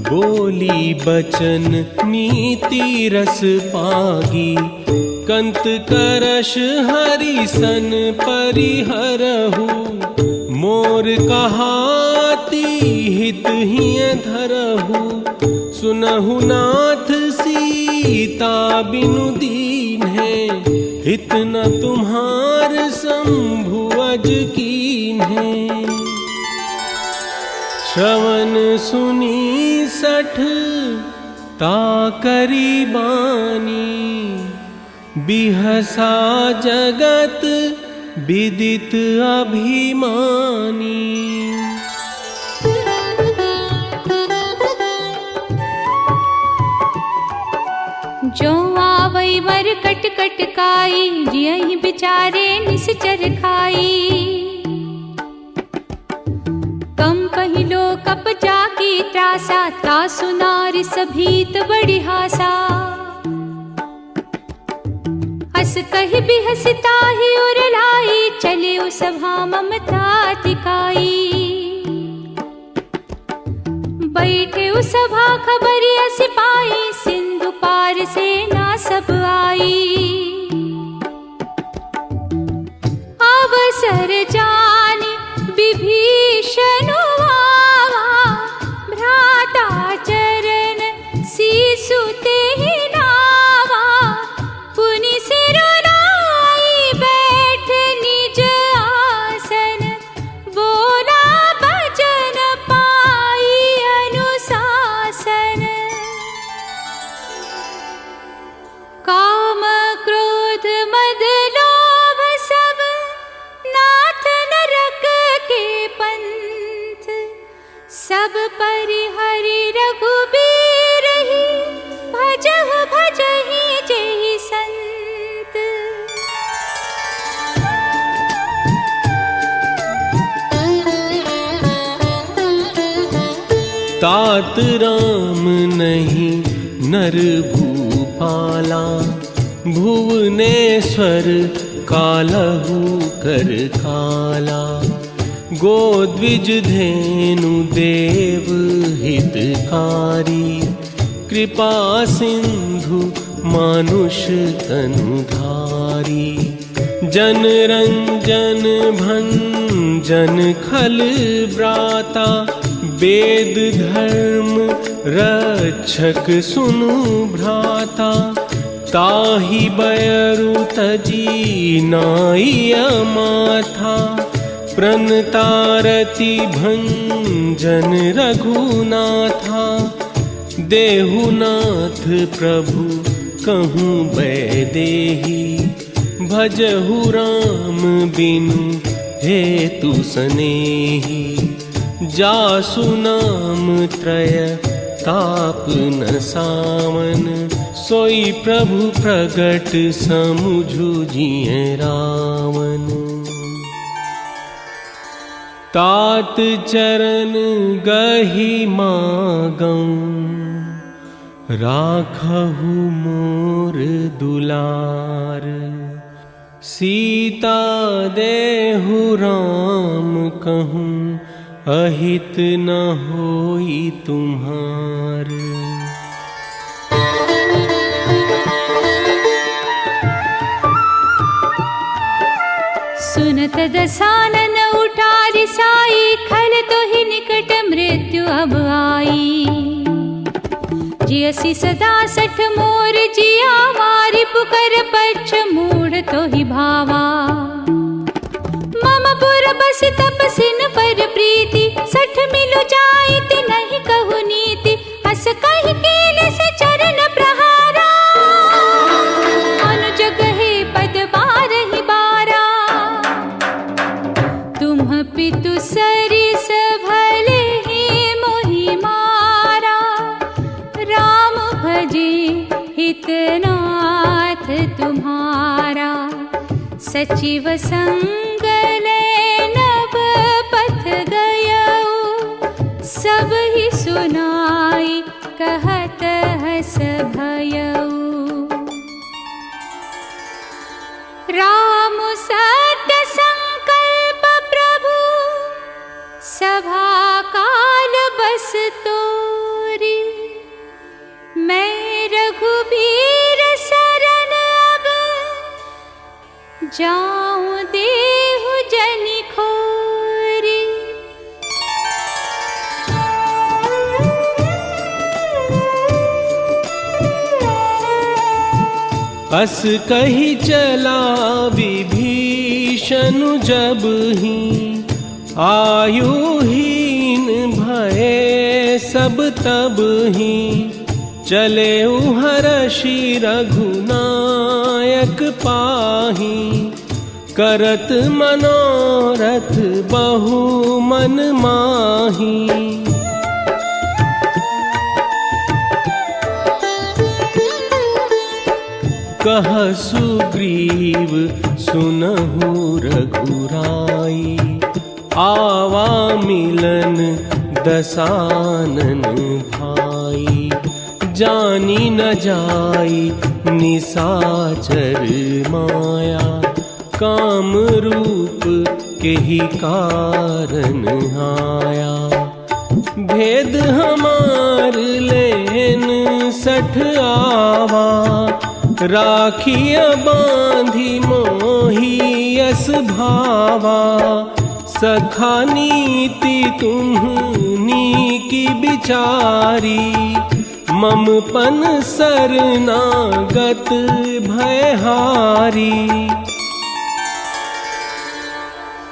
बोली बचन नीति रस पागी। कंत करश हरिसन परिहरहु, मोर कहाती हित हिय धरहु। सुनहु नाथ सीता बिनु दीन है, हित न तुम्हार शंभु अज कीन है। श्रवण सुनी सठ ताकरी बानी, बिहसा जगत विदित अभिमानी।
जो आवै वर कट कट काई, जियहि बिचारे निश्चर खाई। कम पहिलो कप जाकी त्रासा, तासु नारि सभीत बड़ी हासा। हस कहि बिहसि ताहि उर लाई, चले उ सभा ममता तिकाई। बैठे उ सभा खबरिया सिपाही, सिंधु पार सेना सब आई। अवसर जानी विभीषण आवा, भ्राता चरण सीसु तेहि नावा। पुनि सिर नाई बैठ निज आसन, सब परिहरि रघुबीर ही, भजहु भजहि जेहि संत।
तात राम नहीं नर भूपाला, भुवनेश्वर कालहु कर काला। गोद्विज धेनु देव हितकारी, कृपा सिंधु मानुष तनुधारी। जन रंजन भंजन खल ब्राता, वेद धर्म रक्षक सुनु भ्राता। ताहि बयरु तजी नाइया माथा, प्रणतारति भंजन रघुनाथा। देहुनाथ प्रभु कहूँ बैदेही, भजहु राम बिनु हेतु सनेही। जासु नाम त्रय ताप न सावन, सोई प्रभु प्रगट समुझु जिय रावण। तात चरण गहि मागं, राखहु मोर दुलार। सीता देहु राम कहूँ, अहित न होई तुम्हार।
सुनत दसानन उठारि साई, खल तो ही निकट मृत्यु अब आई। जियसि सदा सठ मोर जिया, मारि पुकर पच्छ मूढ़ तो ही भावा। मम पुर बस तपसिन पर प्रीति, सठ मिलु जाइत नहीं कहु नीति। हस कहि केल से चरण प्रहारा, अनुज कहे पद बारहि बारा। तुम पितु सरिस भले ही मोहि मारा, राम भजे हितनाथ तुम्हारा। सचिव संगल नव पथ गयऊ, सब ही सुनाई कहत हस भयऊ। राम सत्य संकल्प प्रभु, सभा काल बस तोरी। मैं रघुबीर शरण अब, जाऊं देहु जनि खोरी।
अस कही चला विभीषण जब ही, आयुहीन भये सब तब ही। चले हर्षि रघुनायक पाही, करत मनोरथ बहु मन माही। कह सुग्रीव सुनहु रघुराई, आवा मिलन दसानन भाई। जानी न जाई निसाचर माया, काम रूप के ही कारण आया। भेद हमार लेन सठ आवा, राखिया बांधी मोही यस भावा। सखा नीति तुम्हनी की बिचारी, ममपन शरणागत भयहारी।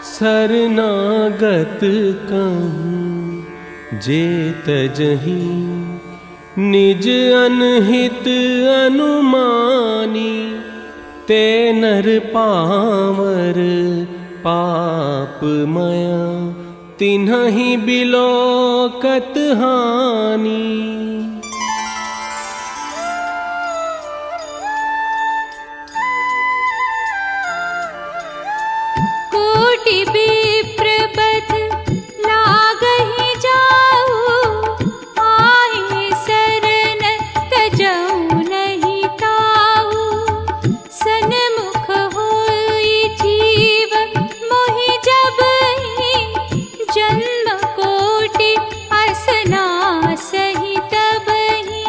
शरणागत कहूँ जे तजहि, निज अनहित अनुमानी। ते नर पावर पापमया, तिन्हि बिलोकत हानि।
कोटि विप्रपथ लागहि जाऊ, आए शरण तजऊ नहीं ताऊ। सन्मुख होई जीव मोहि जबहि, जन्म कोटि असनासहि तबहि।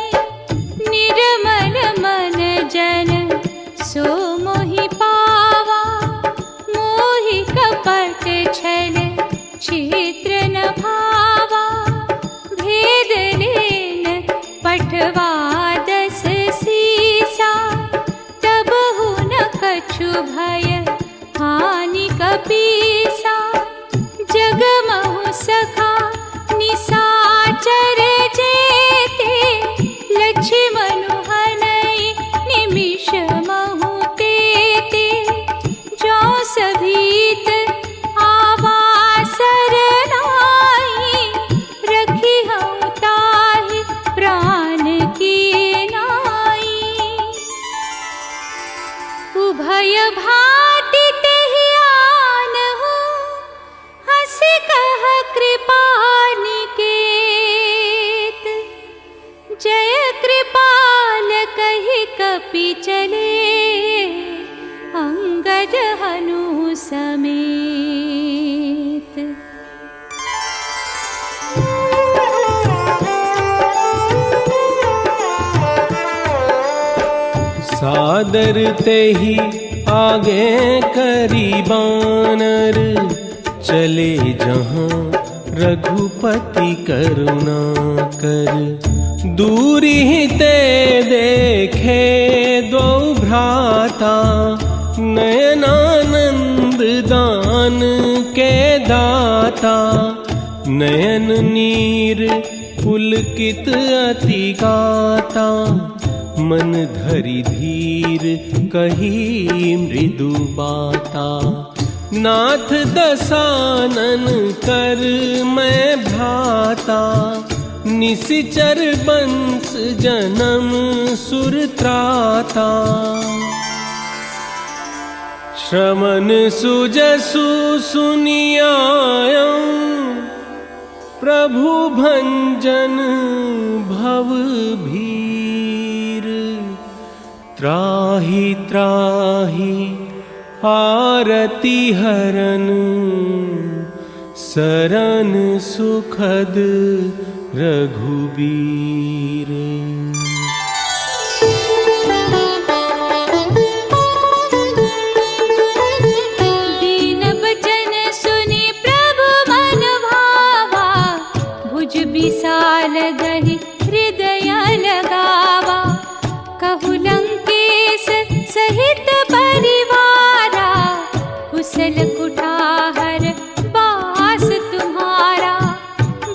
निर्मल मन जन सो मोहि पावा, मोहि कपट छल क्षेत्र न भावा। भेद लेन पठवा दस सीसा, तबहु न कछु भय हानि कपीसा। जगमहु सखा निसाचर जेते, लक्ष्मणु हनई निमिष महु तेते। जो सभीत आवासर नाई, रखी हूँ ताहि प्राण की नाई। उभय भाति तेहि आनहु, हँस कह कृपा निकेत। जय कृपाल कहि कपि चले, अंगद हनु समेत।
सादर तेहि आगे करी बानर, चले जहाँ रघुपति करुणा कर। दूरी ते देखे दो भ्राता, नयनानंद दान के दाता। नयन नीर पुलकित अति गाता, मन धरि धीर कही मृदु बाता। नाथ दसानन कर मैं भ्राता, निशिचर बंस जन्म सुर त्राता। श्रवण सुजसु सुनियायं, प्रभु भंजन भव भीर। त्राहि त्राहि आरती हरन, सरन सुखद रघुबीर।
दीन बचन सुनि प्रभु मन भावा, भुज विशाल गहि हृदय लगावा। कहु लंकेश सहित परिवारा, कुशल कुठार बास तुम्हारा।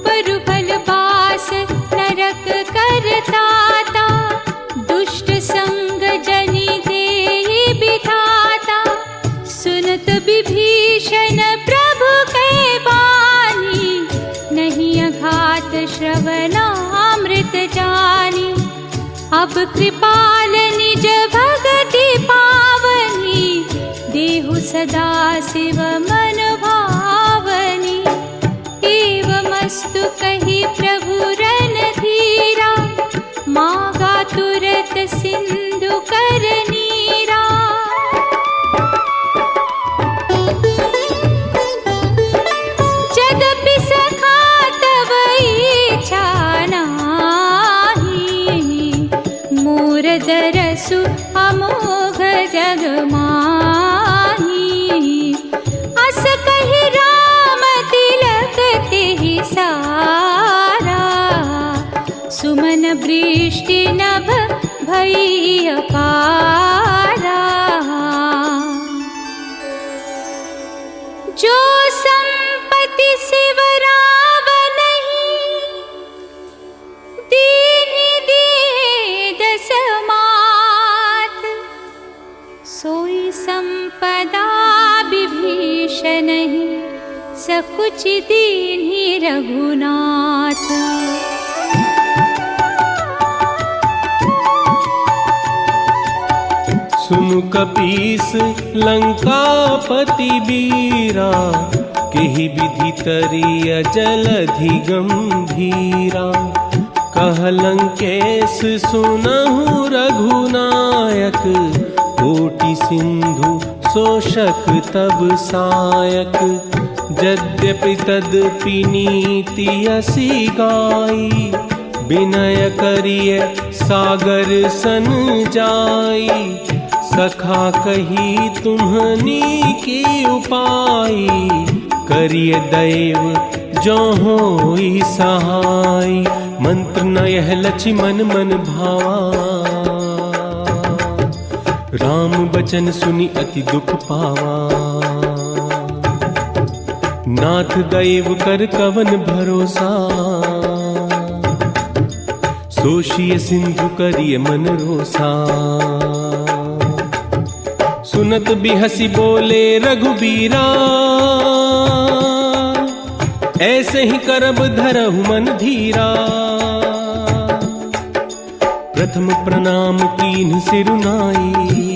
बरु भल बास नरक करताता, दुष्ट संग जनि देहि बिधाता। सुनत विभीषण प्रभु कै बानी, नहीं अघात श्रवणामृत जानी। अब कृपाल निज भगति पावनी, देहु सदा शिव मन भावनी। एवमस्तु कहि प्रभु रणधीरा, मागा तुरत सिंधु कर नीरा। यद्यपि सखा तव इच्छा नाहि, मोर दरसु अमोघ जग माही। अस कहि राम तिलक तेहि सारा, सुमन वृष्टि नभ भई अपारा। जो संपत्ति शिव रावनहि, दीन्हि दिए दस मात। सोई संपदा विभीषण सकुच दीन्हि रघुनाथ।
सुनु कपीस लंकापति बीरा, केहि विधि तरिय जलधि गंभीरा। कह लंकेश सुनहु रघुनायक, कोटि सिंधु शोषक तब सायक। यद्यपि तदपि नीति असी गाई, विनय करिय सागर सन जाई। सखा कही तुम्हनी की उपाई, करिय दैव जो होई सहाय। मंत्र न यह लक्ष्मण मन भावा, राम बचन सुनि अति दुख पावा। नाथ दैव कर कवन भरोसा, सोषिय सिंधु करिय मन रोसा। सुनत बिहसी बोले रघुबीरा, ऐसे ही करब धरहु मन धीरा। प्रथम प्रणाम कीन्ह सिरुनाई,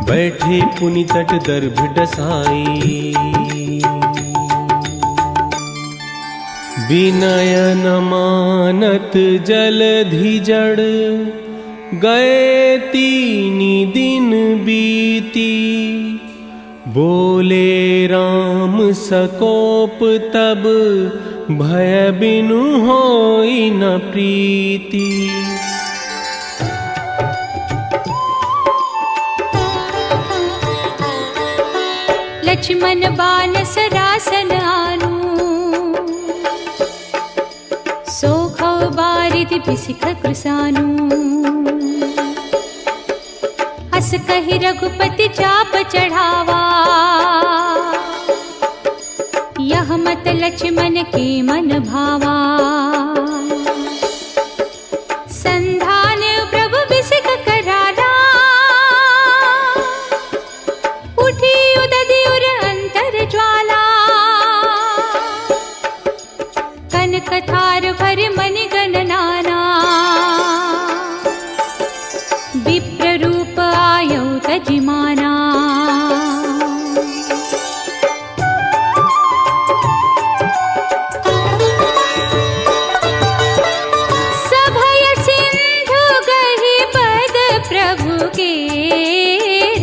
बैठे पुनि तट दर्भ डसाई। विनय न मानत जलधि जड़, गए तीनि दिन बीती। बोले राम सकोप तब, भय बिनु होई न प्रीति।
लक्ष्मण बान सरासन आनु, सोखौ बारिधि बिसिख कृसानु। हस कहि रघुपति चाप चढ़ावा, यह मत लक्ष्मण के मन भावा। संधान प्रभु बिसिख कराला, उठी उदधि उर अंतर ज्वाला। कनक थार भर मन गणनाना, विप्र रूप आयौ तजिमाना। सभय सिंधु गहि पद प्रभु के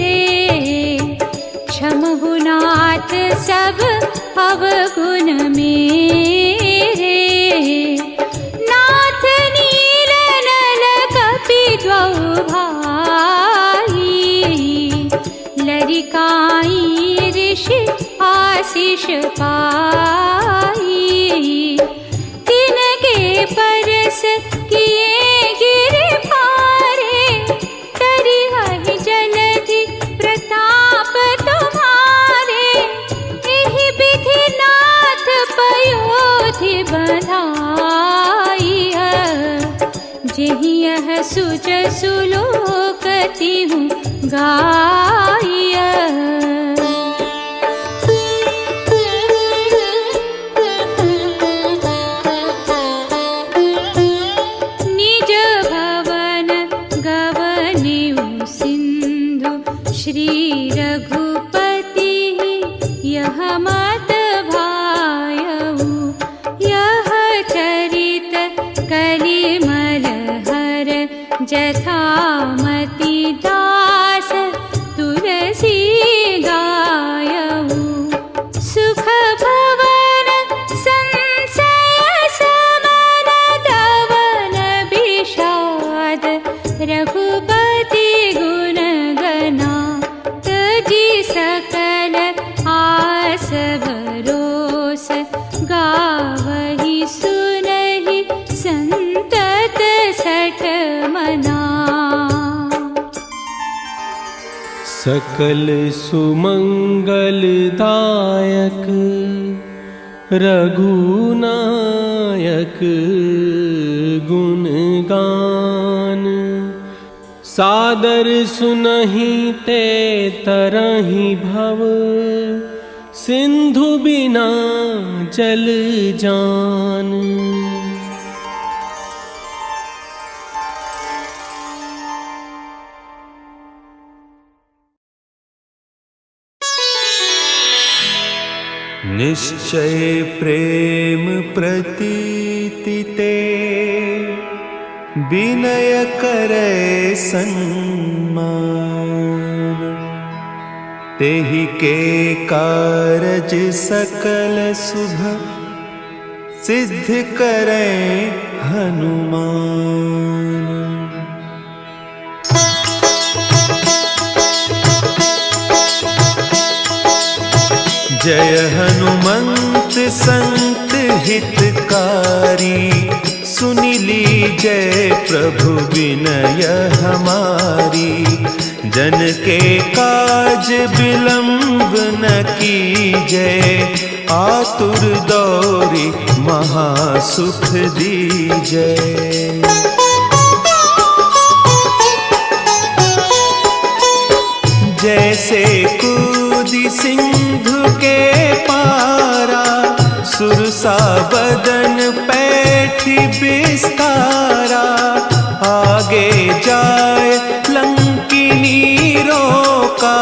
रे, क्षमहु नाथ सब अवगुण मेरे। नाथ नील नल कपि द्वौ भाई, लरिकाई ऋषि आशीष पाई। तिनके परस किए गिरि भारे, तरिहहि जलधि प्रताप तुम्हारे। एहि विधि नाथ पयोधि बंधाई, जेहि यह सुजसु लोकतिहु गाय। निज भवन गवनेउ सिंधु, श्री रघुपति यह मत भायउ। यह चरित कलिमल हर, जथामति दास तुलसी गायउ। सुख भवन संशय समन, दवन विषाद रघुपति गुण गना। तजि सकल आस भरोस, गावहि सुनहि संतत सठ मना।
सकल सुमंगल दायक, रघुनायक गुण गान। सादर सुनहि ते तरहि भव, सिंधु बिना जल जान।
निश्चय प्रेम प्रतीति ते विनय करे सन्मान। तेहि के कारज सकल शुभ सिद्ध करे हनुमान। जय हनुमंत संत हितकारी। सुनिली जय प्रभु विनय हमारी। जन के काज विलंब न कीजय। आतुर दौरी महासुख दीजय। जैसे कूदी सिंधु के पारा। सुरसा बदन पैठी बिस्तारा। आगे जाए लंकिनी रोका।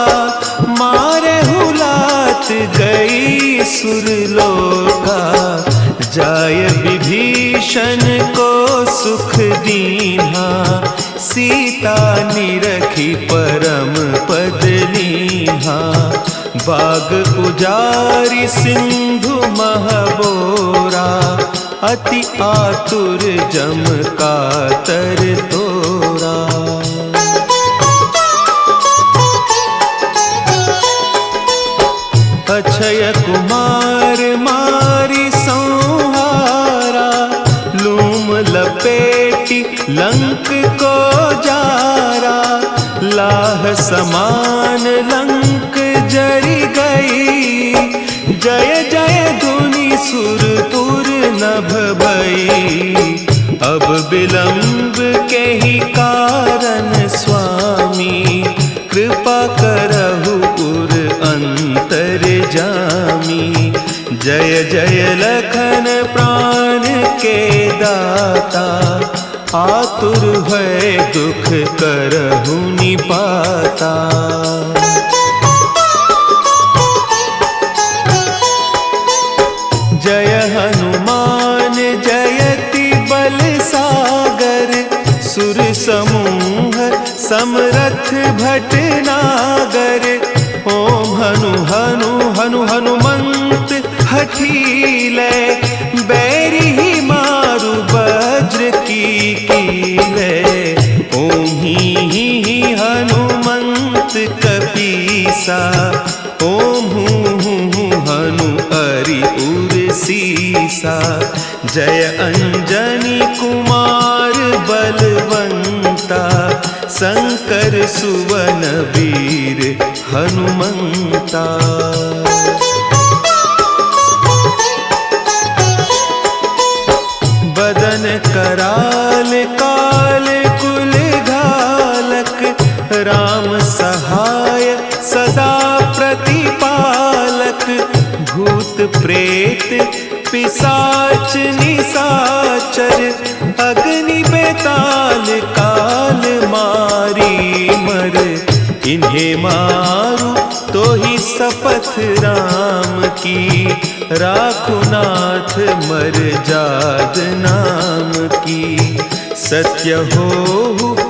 मारे हुलात गई सुरलोका। जाय विभीषण को सुख दीन्हा। सीता निरखी परम पद लीन्हा। बाग उजारी सिंधु महबोरा। अति आतुर जम कातर तोरा। अक्षय कुमार मारी संहारा। लूम लपेटी लंक को जारा। लाह समान लंक जरी गई। जय जय धुनि सुरपुर नभ भई। अब विलंब के ही कारण स्वामी। कृपा करहु पुर अंतर जामी। जय जय लखन प्राण के दाता। आतुर भय दुख करहु निपाता। जय हनुमान जयति बल सागर। सुर समूह समरथ भटनागर। ओम हनु हनु हनु हनुमंत हठीले। बैरी ही मारु वज्र की कीले। ओम ही हनुमंत कपीसा। ओम हूँ हनु हरि उर सीसा। जय अंजनी कुमार बलवंता। शंकर सुवन वीर हनुमंता। बदन कराल काल कुल घालक। राम सहाय सदा प्रतिपालक। भूत प्रेत पिशाच निशाचर। अग्नि बेताल काल मारी मर। इन्हें मारू तो ही शपथ राम की। राखु नाथ मर जाद नाम की। सत्य हो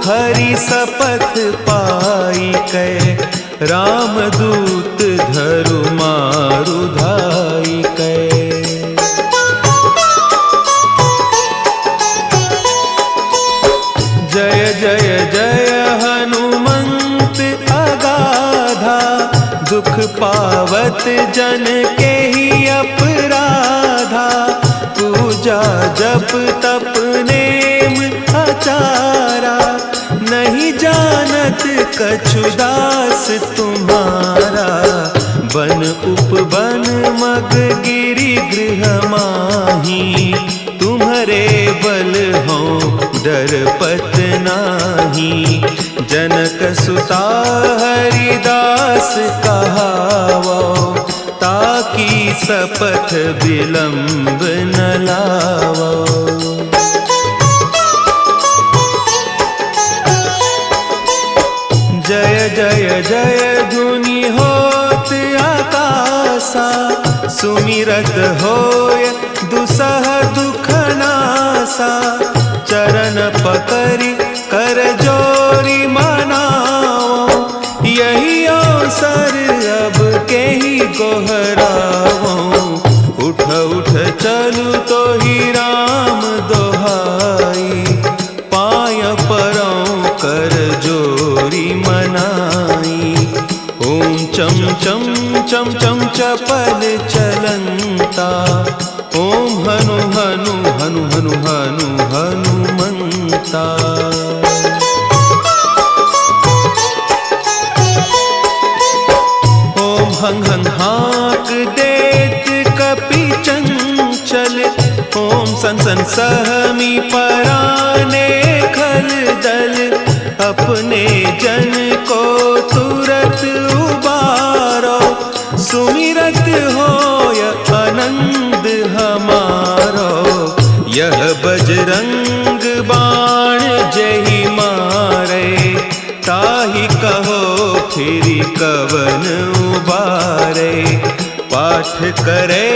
हरि शपथ पाई कै। राम दूत धरु मारु धाई कै। जय जय जय हनुमंत अगाधा। दुख पावत जन के ही अपराधा। पूजा जप तप नेम आचारा। नहीं जानत कछु दास तुम्हारा। बन उपवन मग गिरि गृह माही। तुम्हारे बल हो डरपत नाही। जनक सुता हरिदास कहावो। ताक सपथ विलंब न लावो। जय जय जय धुनि होत आकाशा, सुमिरत होय दुसह दुख नासा। चरण पकड़ि कर जोरी मनाओ, यही अवसर अब के ही गोहराओ। उठ उठ चलू तो ही राम दोहाई, पाय परौ कर जोरी मनाई। ओम चम चम चम चम चपल चलंता, ओम हनु हनु हनु हनु हनु हनुमंता। ओम हंग हंग हाक देत कपि चंचल, ओम सन सन सहमी पराने खल दल। अपने जन को तुरत उबारो, सुमिरत होय आनंद हमारो। यह बजरंग बाण जहि मारे, ताहि कहो फिरि कवन उबारे। पाठ करे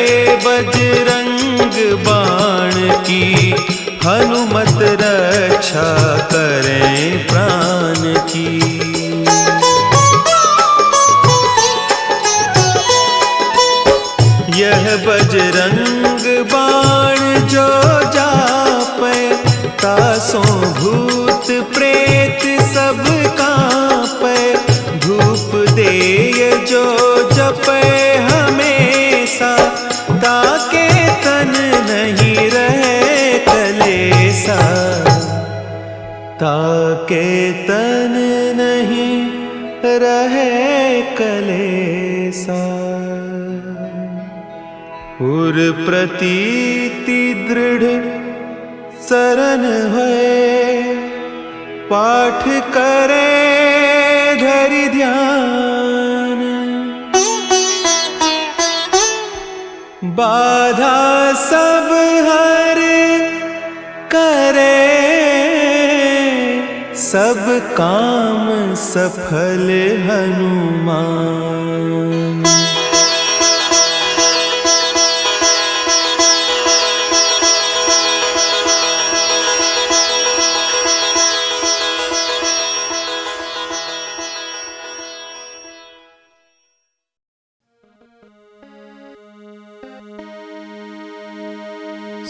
बजरंग बाण की, हनुमत रक्षा करें प्राण की। यह बजरंग बाण जो जापै, तासों भूत प्रेत सब कांपै। धूप देय जो जपै हमेशा, ताके तन नहीं रहे कलेसा। ताके तन नहीं रहे कलेसा। उर प्रतीति दृढ़ शरण है, पाठ करे धरि ध्यान। बाधा सब हर करे, सब काम सफल हनुमान।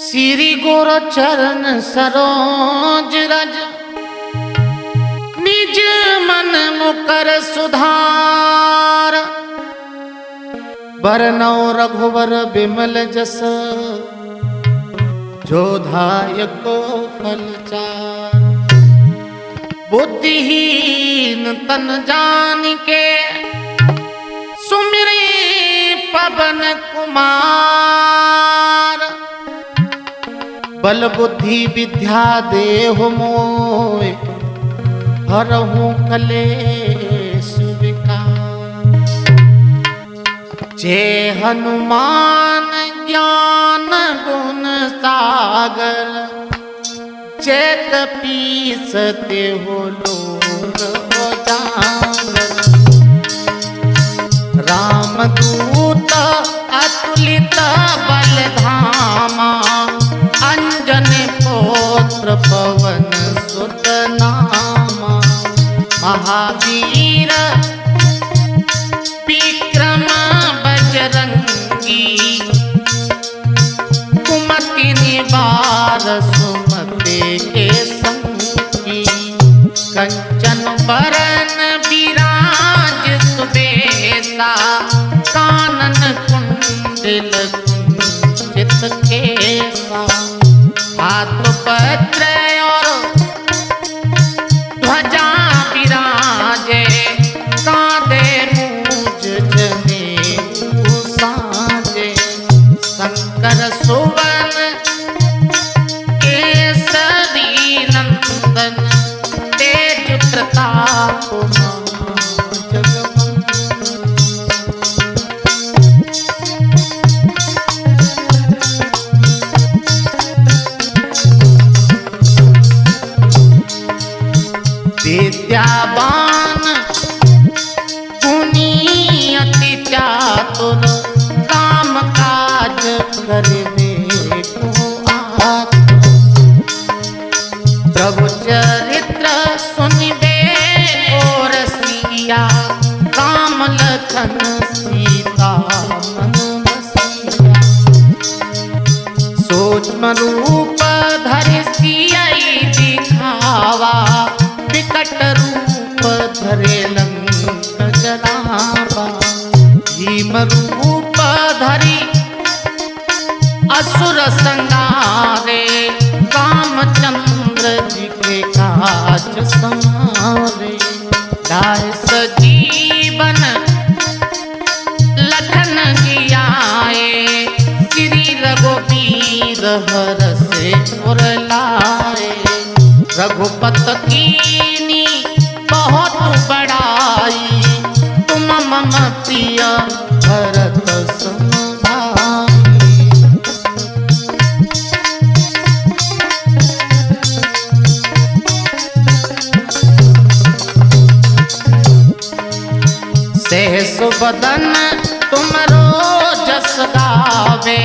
श्री गुरु चरण सरोज रज, निज मन मुकर सुधार। बरनौ रघुवर बिमल जस, जो धायको फल चार। बुद्धिहीन तन जानिके, सुमिरे पवन कुमार। बल बुद्धि विद्या देहु मोय, हरहु कलेश विकार। जय हनुमान ज्ञान गुण सागर, चेत पीस देहु लोक उजागर। रामदूत अतुलित बल धामा, अंजन पुत्र पवन सुत नामा। महावीर विक्रम बजरंगी, कुमति निवार सुमति के संगी। कंचन बरन विराज सुबेसा, कानन कुंडल कुंचित केसा। हाथ पत्र और ध्वजा विराजे, कांधे मूज जनेऊ साजे। शंकर सुवन केसरी नंदन, तेज प्रताप रूप धरि सियई दिखावा, विकट रूप धरे लंक जलावा। भीम रूप धरि असुर संगारे, रामचंद्र जी के काज संवारे। लाए सजीवन लखन जियाए, श्री रघुबीर हरषि उर लाए। रघुपत कीनी बहुत बड़ाई, तुम मम प्रिय भरत सम भाई। सहस बदन तुमरो जस गावे,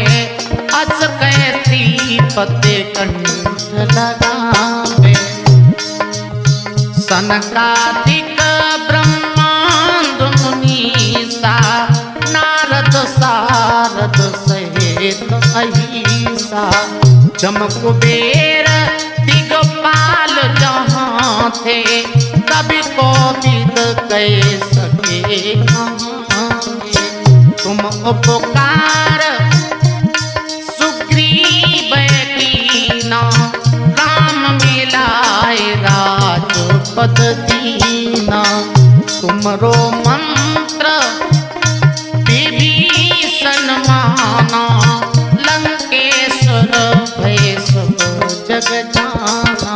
अस कैसी पते कंठ लगावे। सनकादिक ब्रह्मांड मुनीसा, नारद सारद सहित अहिसा। जम कुबेर दिगपाल जहाँ थे, कभी कोविद कह सके कहाँ। तुम उपकार सुग्रीव कीना, राम मिलाए राजपद दीना। तुमरो मंत्र विभीषण माना, लंकेश्वर भय सब जग जाना।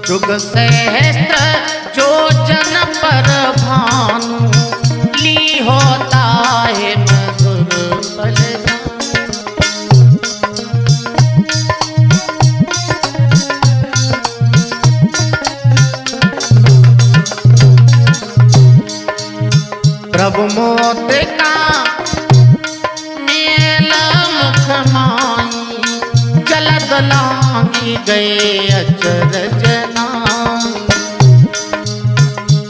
जुग सहस्त्र जो जन पर भानु, ली होता है मधुर बलिदान। प्रभु मोत्रिका मेल मुख माई, जलद लांगी गए अचरज नाई।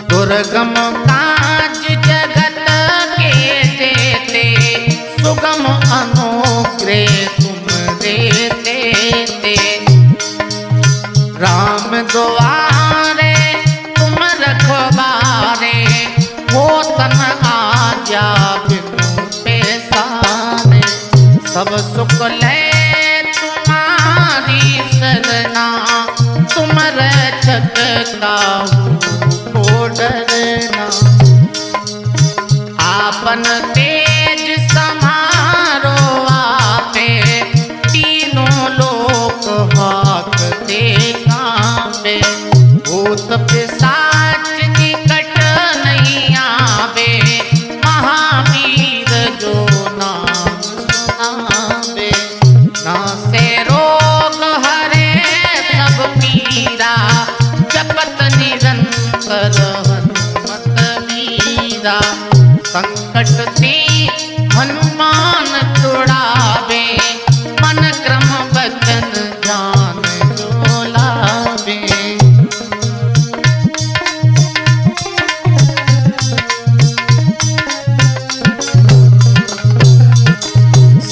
दुर्गम काज जगत के जेते, सुगम अनुग्रह तुम देते ते। राम द्वारे तुम रखवारे, हो तन आज्ञा बिनु पैसारे। सब सुख ले तुम्हारी सरना, तुम रक्षक काहू को डरना। आपन तेज समारो आपे, तीनों लोक हाकते कांपे। भूत पिशाच निकट नहीं आवे, महावीर जो नाम सुनावे। नासे रोग हरे सब पीरा, जपत निरंतर हनुमत वीरा। संकट ते हनुमान छुड़ावे, मन क्रम वचन ध्यान जो लावे।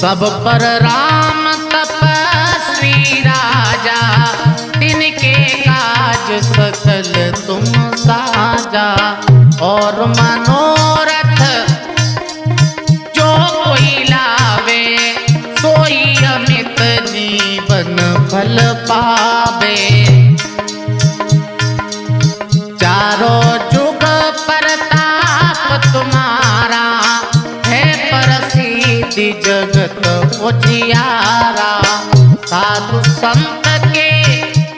सब पर राम तपस्वी राजा, तिनके काज सकल तुम साजा। और मनोरथ जो कोई लावे, सोई अमित जीवन फल पावे। चारों जुग परताप तुम्हारा, है प्रसिद्धि जगत उजियारा। साधु संत के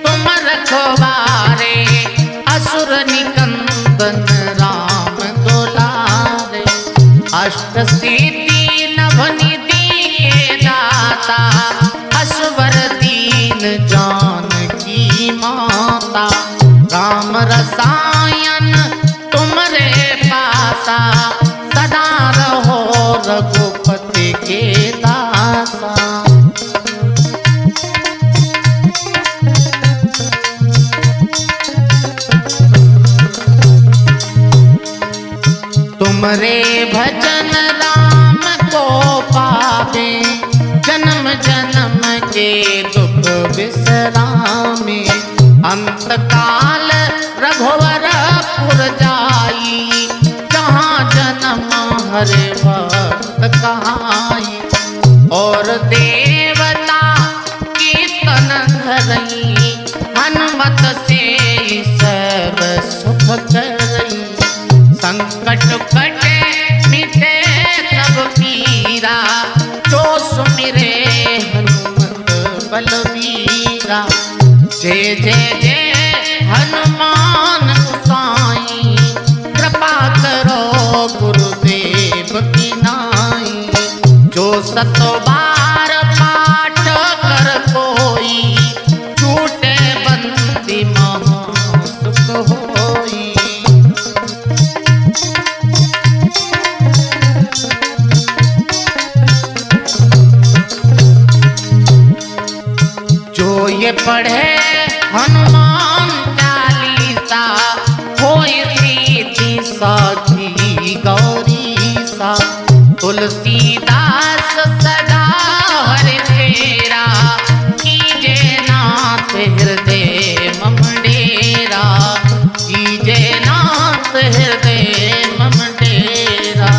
तुम रखवारे, असुर निकंदन राम दुलारे। अष्ट सिद्धि नभ निधि के दाता, असवर दीन जानकी माता। राम रसायन तुमरे पासा, सदा रहो रघुपति के दासा। तुमरे भजन राम को पावे, जन्म जन्म के दुख विश्रामे। अंत काल रघुवरपुर जाई, जहाँ जन्म हरे भक्त कहाई। और देवता कीर्तन धरई, हनुमत से सब सुख करई। संकट कटे मिटे सब पीरा, जो सुमिरे हनुमत बलवीरा। जय जय जय हनुमान गोसाई, कृपा करो गुरुदेव की नाई। जो सत बार पाठ कर कोई, छूटे बंदी महा सुख होई। जो ये पढ़े हनुमान चालीसा, होई सीधी साखी गौरी सा। तुलसीदास सदा हरि तेरा, कीजे नाथ हृदय मम डेरा। कीजे नाथ हृदय मम डेरा।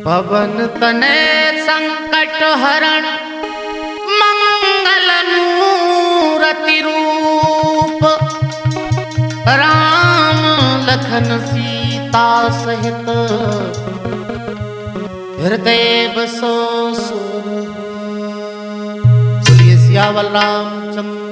पवन तनय संकट हरण, मंगल मूरति रूप। राम लखन सीता सहित, हृदय बसो सुर। बोलिए सियावर रामचंद्र